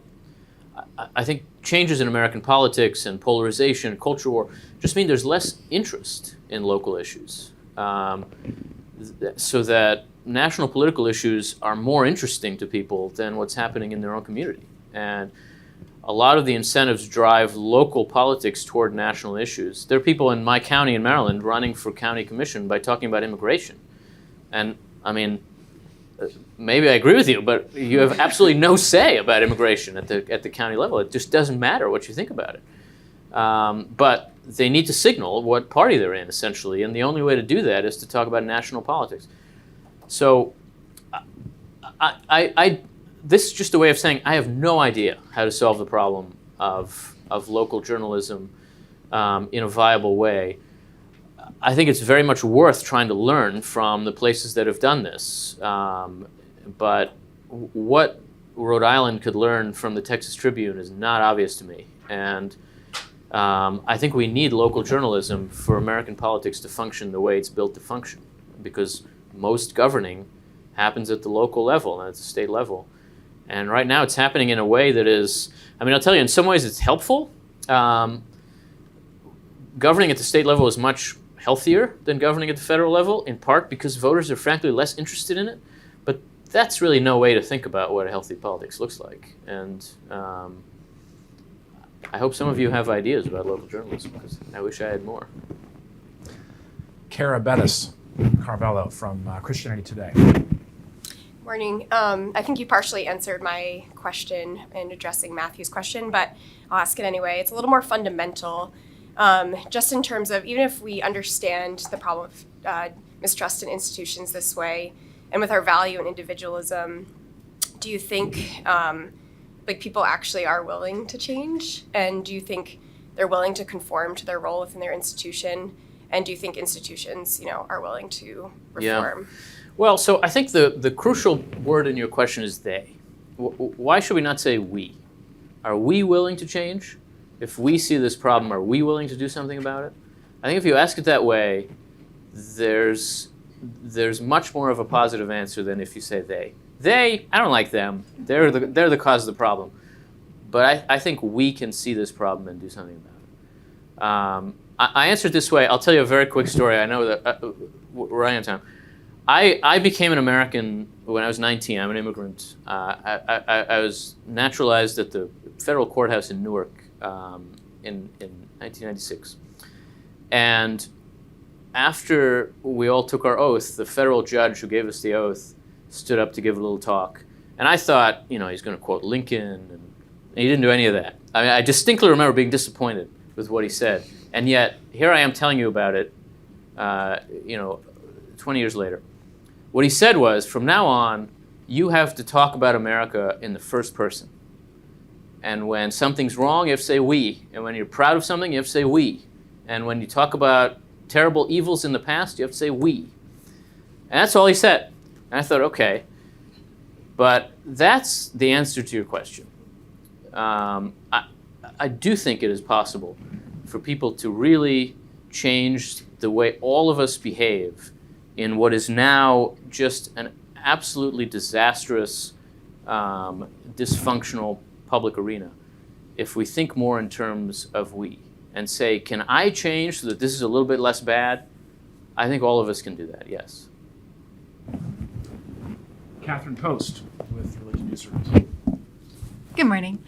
I think changes in American politics and polarization and culture war just mean there's less interest in local issues. So that national political issues are more interesting to people than what's happening in their own community. And a lot of the incentives drive local politics toward national issues. There are people in my county in Maryland running for county commission by talking about immigration. And I mean, maybe I agree with you, but you have absolutely no say about immigration at the county level. It just doesn't matter what you think about it. But they need to signal what party they're in, essentially, and the only way to do that is to talk about national politics. So this is just a way of saying I have no idea how to solve the problem of local journalism in a viable way. I think it's very much worth trying to learn from the places that have done this. But what Rhode Island could learn from the Texas Tribune is not obvious to me. And I think we need local journalism for American politics to function the way it's built to function, because most governing happens at the local level and at the state level. And right now it's happening in a way that is, I mean, I'll tell you, in some ways it's helpful. Governing at the state level is much healthier than governing at the federal level, in part because voters are frankly less interested in it. But that's really no way to think about what a healthy politics looks like. And I hope some of you have ideas about local journalism, because I wish I had more. Cara Bettis Carvello from Christianity Today. Morning. I think you partially answered my question in addressing Matthew's question, but I'll ask it anyway. It's a little more fundamental, just in terms of, even if we understand the problem of mistrust in institutions this way, and with our value in individualism, do you think people actually are willing to change? And do you think they're willing to conform to their role within their institution? And do you think institutions, are willing to reform? Yeah. Well, so I think the crucial word in your question is they. Why should we not say we? Are we willing to change? If we see this problem, are we willing to do something about it? I think if you ask it that way, there's much more of a positive answer than if you say they. They, I don't like them. They're the cause of the problem. But I think we can see this problem and do something about it. I answer it this way. I'll tell you a very quick story. I know that we're running out of time. I became an American when I was 19. I'm an immigrant. I was naturalized at the federal courthouse in Newark in 1996. And after we all took our oath, the federal judge who gave us the oath stood up to give a little talk. And I thought, he's going to quote Lincoln, and he didn't do any of that. I mean, I distinctly remember being disappointed with what he said. And yet, here I am telling you about it, 20 years later. What he said was, from now on, you have to talk about America in the first person. And when something's wrong, you have to say we. And when you're proud of something, you have to say we. And when you talk about terrible evils in the past, you have to say we. And that's all he said. And I thought, okay. But that's the answer to your question. I do think it is possible for people to really change the way all of us behave in what is now just an absolutely disastrous, dysfunctional public arena, if we think more in terms of we and say, can I change so that this is a little bit less bad? I think all of us can do that, yes. Catherine Post with Religion News Service. Good morning.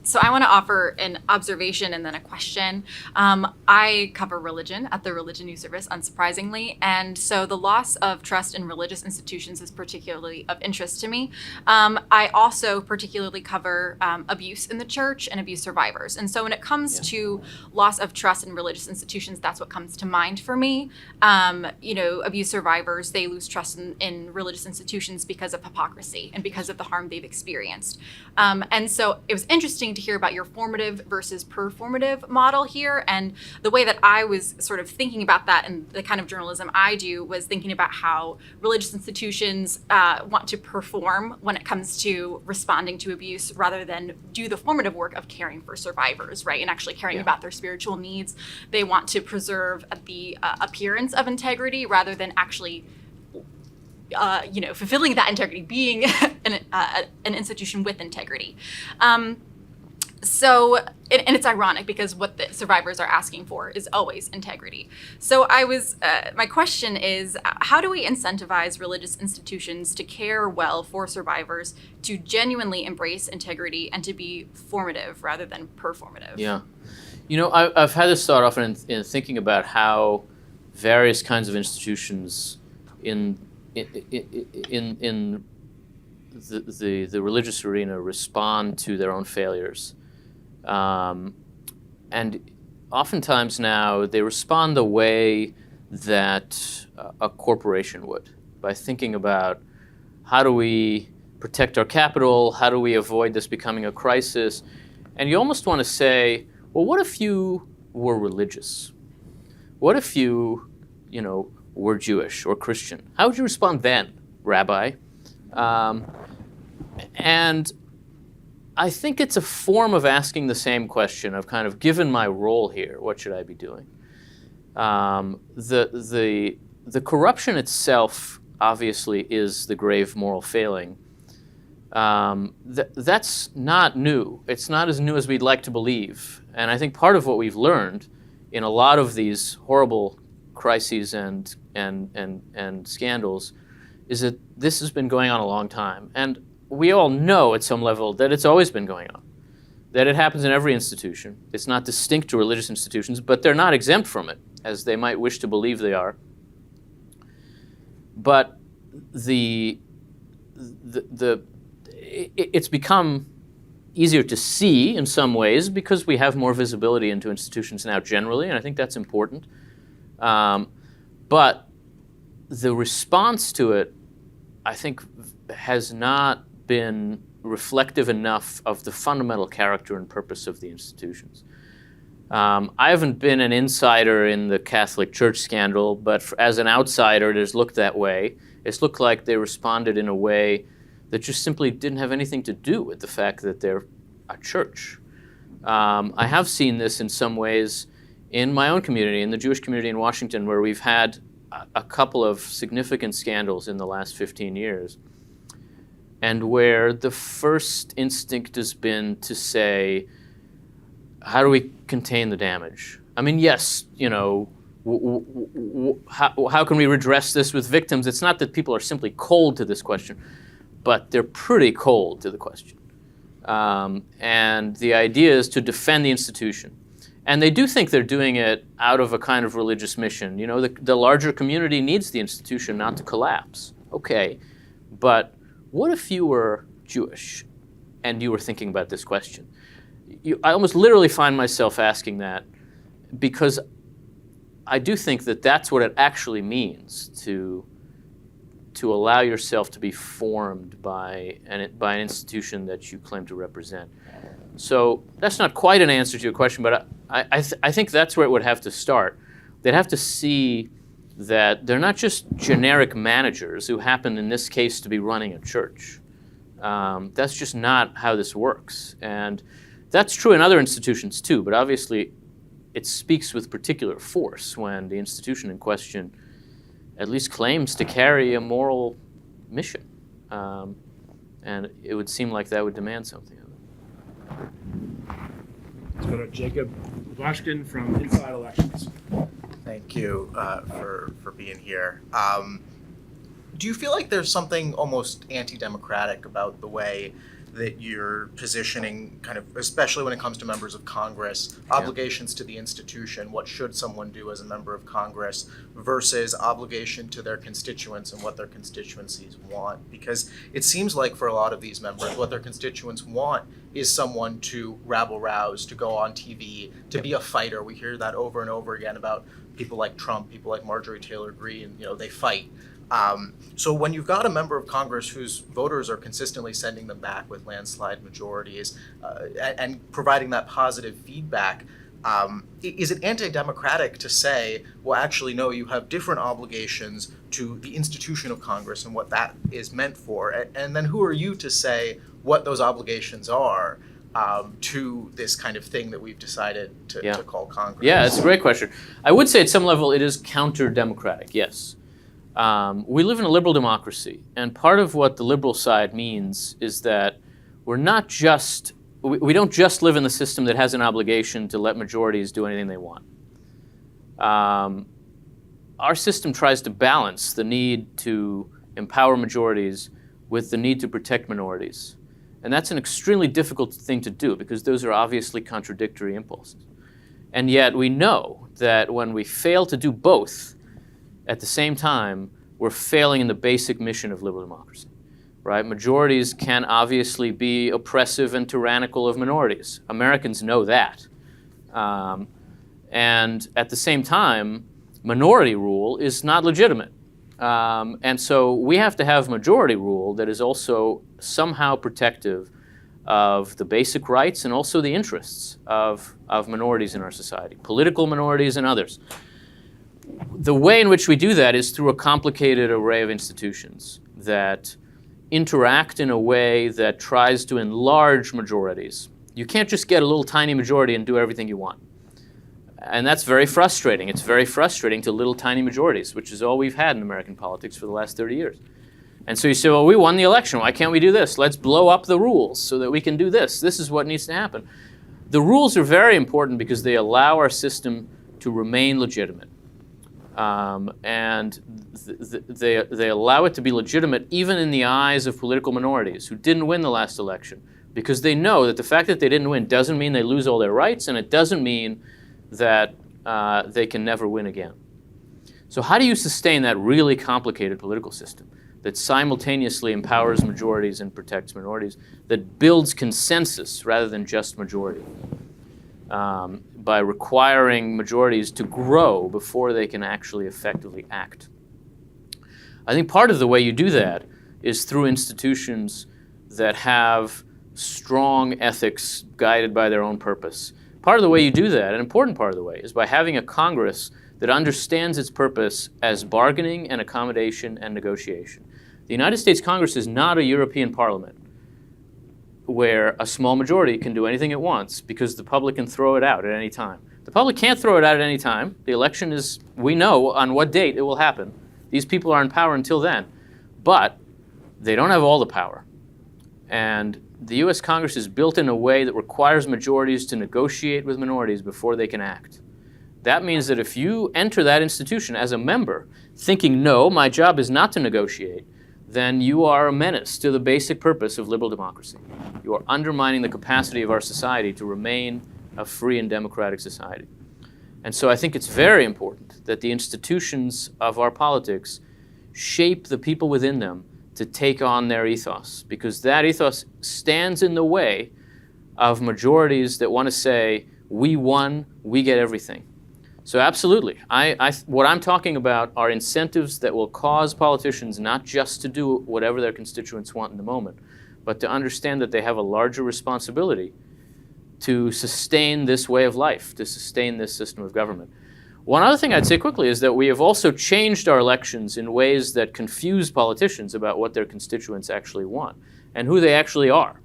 So I want to offer an observation and then a question. I cover religion at the Religion News Service, unsurprisingly, and so the loss of trust in religious institutions is particularly of interest to me. I also particularly cover abuse in the church and abuse survivors, and so when it comes to loss of trust in religious institutions, that's what comes to mind for me. Abuse survivors, they lose trust in religious institutions because of hypocrisy and because of the harm they've experienced. And so it was interesting to hear about your formative versus performative model here. And the way that I was sort of thinking about that and the kind of journalism I do was thinking about how religious institutions want to perform when it comes to responding to abuse rather than do the formative work of caring for survivors, right? And actually caring about their spiritual needs. They want to preserve the appearance of integrity rather than actually fulfilling that integrity, being an institution with integrity. So it's ironic because what the survivors are asking for is always integrity. So my question is, how do we incentivize religious institutions to care well for survivors, to genuinely embrace integrity, and to be formative rather than performative? Yeah. I've had this thought often in thinking about how various kinds of institutions in in the religious arena respond to their own failures. And oftentimes now they respond the way that a corporation would, by thinking about how do we protect our capital, how do we avoid this becoming a crisis. And you almost want to say, well, what if you were religious? What if you were Jewish or Christian? How would you respond then, Rabbi? And I think it's a form of asking the same question of kind of, given my role here, what should I be doing? The corruption itself obviously is the grave moral failing. That's not new. It's not as new as we'd like to believe. And I think part of what we've learned in a lot of these horrible crises and scandals is that this has been going on a long time. And we all know at some level that it's always been going on, that it happens in every institution. It's not distinct to religious institutions, but they're not exempt from it, as they might wish to believe they are. But it's become easier to see in some ways because we have more visibility into institutions now generally, and I think that's important. But the response to it, I think, has not been reflective enough of the fundamental character and purpose of the institutions. I haven't been an insider in the Catholic Church scandal, but as an outsider, it has looked that way. It's looked like they responded in a way that just simply didn't have anything to do with the fact that they're a church. I have seen this in some ways in my own community, in the Jewish community in Washington, where we've had a couple of significant scandals in the last 15 years, and where the first instinct has been to say, how do we contain the damage? I mean, yes, how can we redress this with victims? It's not that people are simply cold to this question, but they're pretty cold to the question. And the idea is to defend the institution. And they do think they're doing it out of a kind of religious mission. The larger community needs the institution not to collapse. Okay, but what if you were Jewish and you were thinking about this question? I almost literally find myself asking that because I do think that that's what it actually means to allow yourself to be formed by an institution that you claim to represent. So that's not quite an answer to your question, but I think that's where it would have to start. They'd have to see that they're not just generic managers who happen in this case to be running a church. That's just not how this works. And that's true in other institutions too, but obviously it speaks with particular force when the institution in question at least claims to carry a moral mission. And it would seem like that would demand something of it. Let's go to Jacob Washkin from Inside Elections. Thank you for being here. Do you feel like there's something almost anti-democratic about the way that you're positioning, kind of, especially when it comes to members of Congress, obligations to the institution, what should someone do as a member of Congress, versus obligation to their constituents and what their constituencies want? Because it seems like for a lot of these members, what their constituents want is someone to rabble-rouse, to go on TV, to be a fighter. We hear that over and over again about people like Trump, people like Marjorie Taylor Greene, they fight. So when you've got a member of Congress whose voters are consistently sending them back with landslide majorities and providing that positive feedback, is it anti-democratic to say, well, actually, no, you have different obligations to the institution of Congress and what that is meant for? And then who are you to say what those obligations are to this kind of thing that we've decided to call Congress? Yeah, it's a great question. I would say at some level it is counter-democratic, yes. We live in a liberal democracy, and part of what the liberal side means is that we don't just live in the system that has an obligation to let majorities do anything they want. Our system tries to balance the need to empower majorities with the need to protect minorities. And that's an extremely difficult thing to do because those are obviously contradictory impulses. And yet we know that when we fail to do both, at the same time, we're failing in the basic mission of liberal democracy, right? Majorities can obviously be oppressive and tyrannical of minorities. Americans know that. And at the same time, minority rule is not legitimate. And so we have to have majority rule that is also somehow protective of the basic rights and also the interests of minorities in our society, political minorities and others. The way in which we do that is through a complicated array of institutions that interact in a way that tries to enlarge majorities. You can't just get a little tiny majority and do everything you want. And that's very frustrating. It's very frustrating to little tiny majorities, which is all we've had in American politics for the last 30 years. And so you say, well, we won the election. Why can't we do this? Let's blow up the rules so that we can do this. This is what needs to happen. The rules are very important because they allow our system to remain legitimate. And they allow it to be legitimate even in the eyes of political minorities who didn't win the last election, because they know that the fact that they didn't win doesn't mean they lose all their rights, and it doesn't mean that they can never win again. So how do you sustain that really complicated political system that simultaneously empowers majorities and protects minorities, that builds consensus rather than just majority, by requiring majorities to grow before they can actually effectively act? I think part of the way you do that is through institutions that have strong ethics guided by their own purpose. Part of the way you do that, an important part of the way, is by having a Congress that understands its purpose as bargaining and accommodation and negotiation. The United States Congress is not a European Parliament where a small majority can do anything it wants because the public can throw it out at any time. The public can't throw it out at any time. The election is, we know on what date it will happen. These people are in power until then. But they don't have all the power. And the U.S. Congress is built in a way that requires majorities to negotiate with minorities before they can act. That means that if you enter that institution as a member thinking, no, my job is not to negotiate, then you are a menace to the basic purpose of liberal democracy. You are undermining the capacity of our society to remain a free and democratic society. And so I think it's very important that the institutions of our politics shape the people within them to take on their ethos, because that ethos stands in the way of majorities that want to say, we won, we get everything. So absolutely, what I'm talking about are incentives that will cause politicians not just to do whatever their constituents want in the moment, but to understand that they have a larger responsibility to sustain this way of life, to sustain this system of government. One other thing I'd say quickly is that we have also changed our elections in ways that confuse politicians about what their constituents actually want and who they actually are.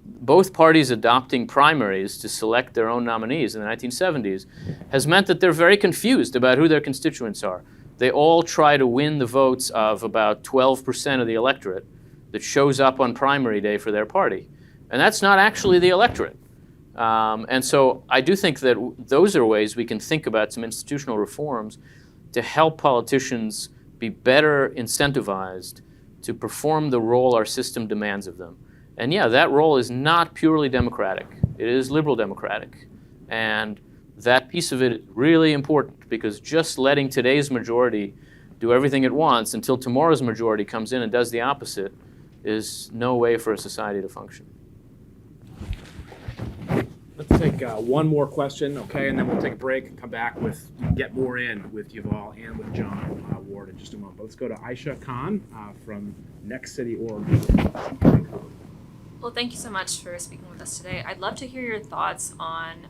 Both parties adopting primaries to select their own nominees in the 1970s has meant that they're very confused about who their constituents are. They all try to win the votes of about 12% of the electorate that shows up on primary day for their party. And that's not actually the electorate. And so I do think that those are ways we can think about some institutional reforms to help politicians be better incentivized to perform the role our system demands of them. And yeah, that role is not purely democratic. It is liberal democratic. And that piece of it is really important, because just letting today's majority do everything it wants until tomorrow's majority comes in and does the opposite is no way for a society to function. Let's take one more question, okay, and then we'll take a break and come back with get more in with Yuval and with John Ward in just a moment. But let's go to Aisha Khan from Next City Org. Well, thank you so much for speaking with us today. I'd love to hear your thoughts on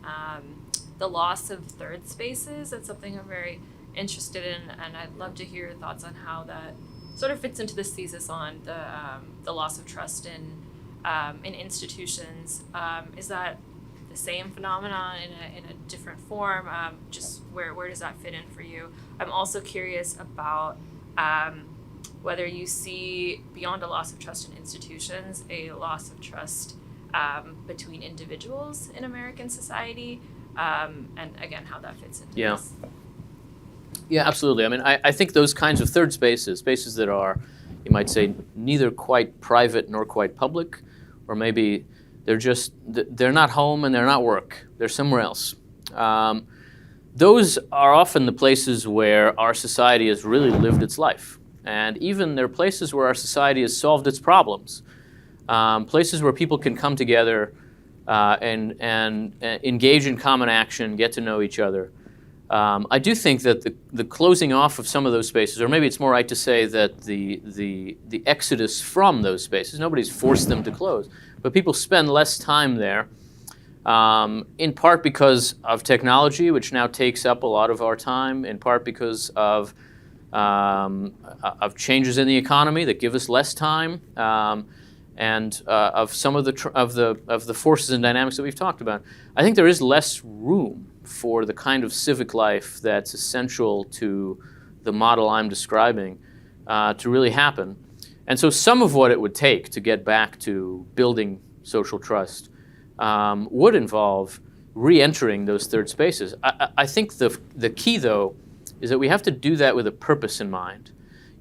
the loss of third spaces. That's something I'm very interested in, and I'd love to hear your thoughts on how that sort of fits into this thesis on the loss of trust in institutions. Is that the same phenomenon in a different form? Just where does that fit in for you? I'm also curious about whether you see, beyond a loss of trust in institutions, a loss of trust between individuals in American society, and again, how that fits into this. Yeah, absolutely. I mean, I think those kinds of third spaces that are, you might say, neither quite private nor quite public, or maybe they're not home and they're not work. They're somewhere else. those are often the places where our society has really lived its life. And even they're places where our society has solved its problems. Places where people can come together and engage in common action, get to know each other. I do think that the closing off of some of those spaces, or maybe it's more right to say that the exodus from those spaces, nobody's forced them to close, but people spend less time there, in part because of technology, which now takes up a lot of our time, in part because of changes in the economy that give us less time, and of some of the forces and dynamics that we've talked about. I think there is less room for the kind of civic life that's essential to the model I'm describing to really happen. And so some of what it would take to get back to building social trust would involve re-entering those third spaces. I think the key, though, is that we have to do that with a purpose in mind.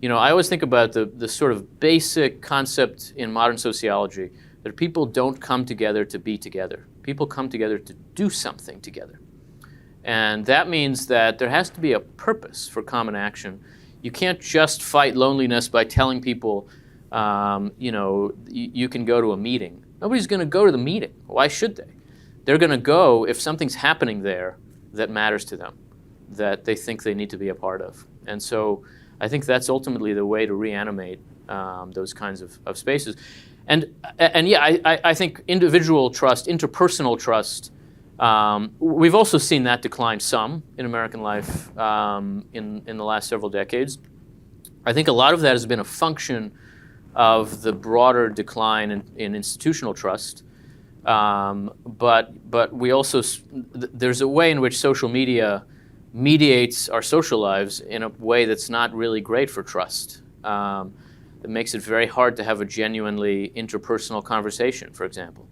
I always think about the sort of basic concept in modern sociology that people don't come together to be together. People come together to do something together. And that means that there has to be a purpose for common action. You can't just fight loneliness by telling people, you can go to a meeting. Nobody's going to go to the meeting. Why should they? They're going to go if something's happening there that matters to them, that they think they need to be a part of. And so I think that's ultimately the way to reanimate those kinds of spaces. And yeah, I think individual trust, interpersonal trust, we've also seen that decline some in American life in the last several decades. I think a lot of that has been a function of the broader decline in institutional trust. But we also, there's a way in which social media mediates our social lives in a way that's not really great for trust. It makes it very hard to have a genuinely interpersonal conversation, for example.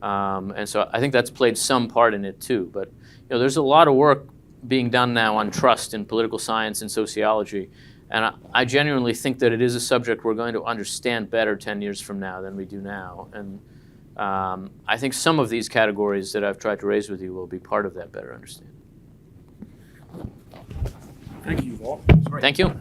And so I think that's played some part in it too. But there's a lot of work being done now on trust in political science and sociology. And I genuinely think that it is a subject we're going to understand better 10 years from now than we do now. And I think some of these categories that I've tried to raise with you will be part of that better understanding. Thank you, Yuval. Thank you.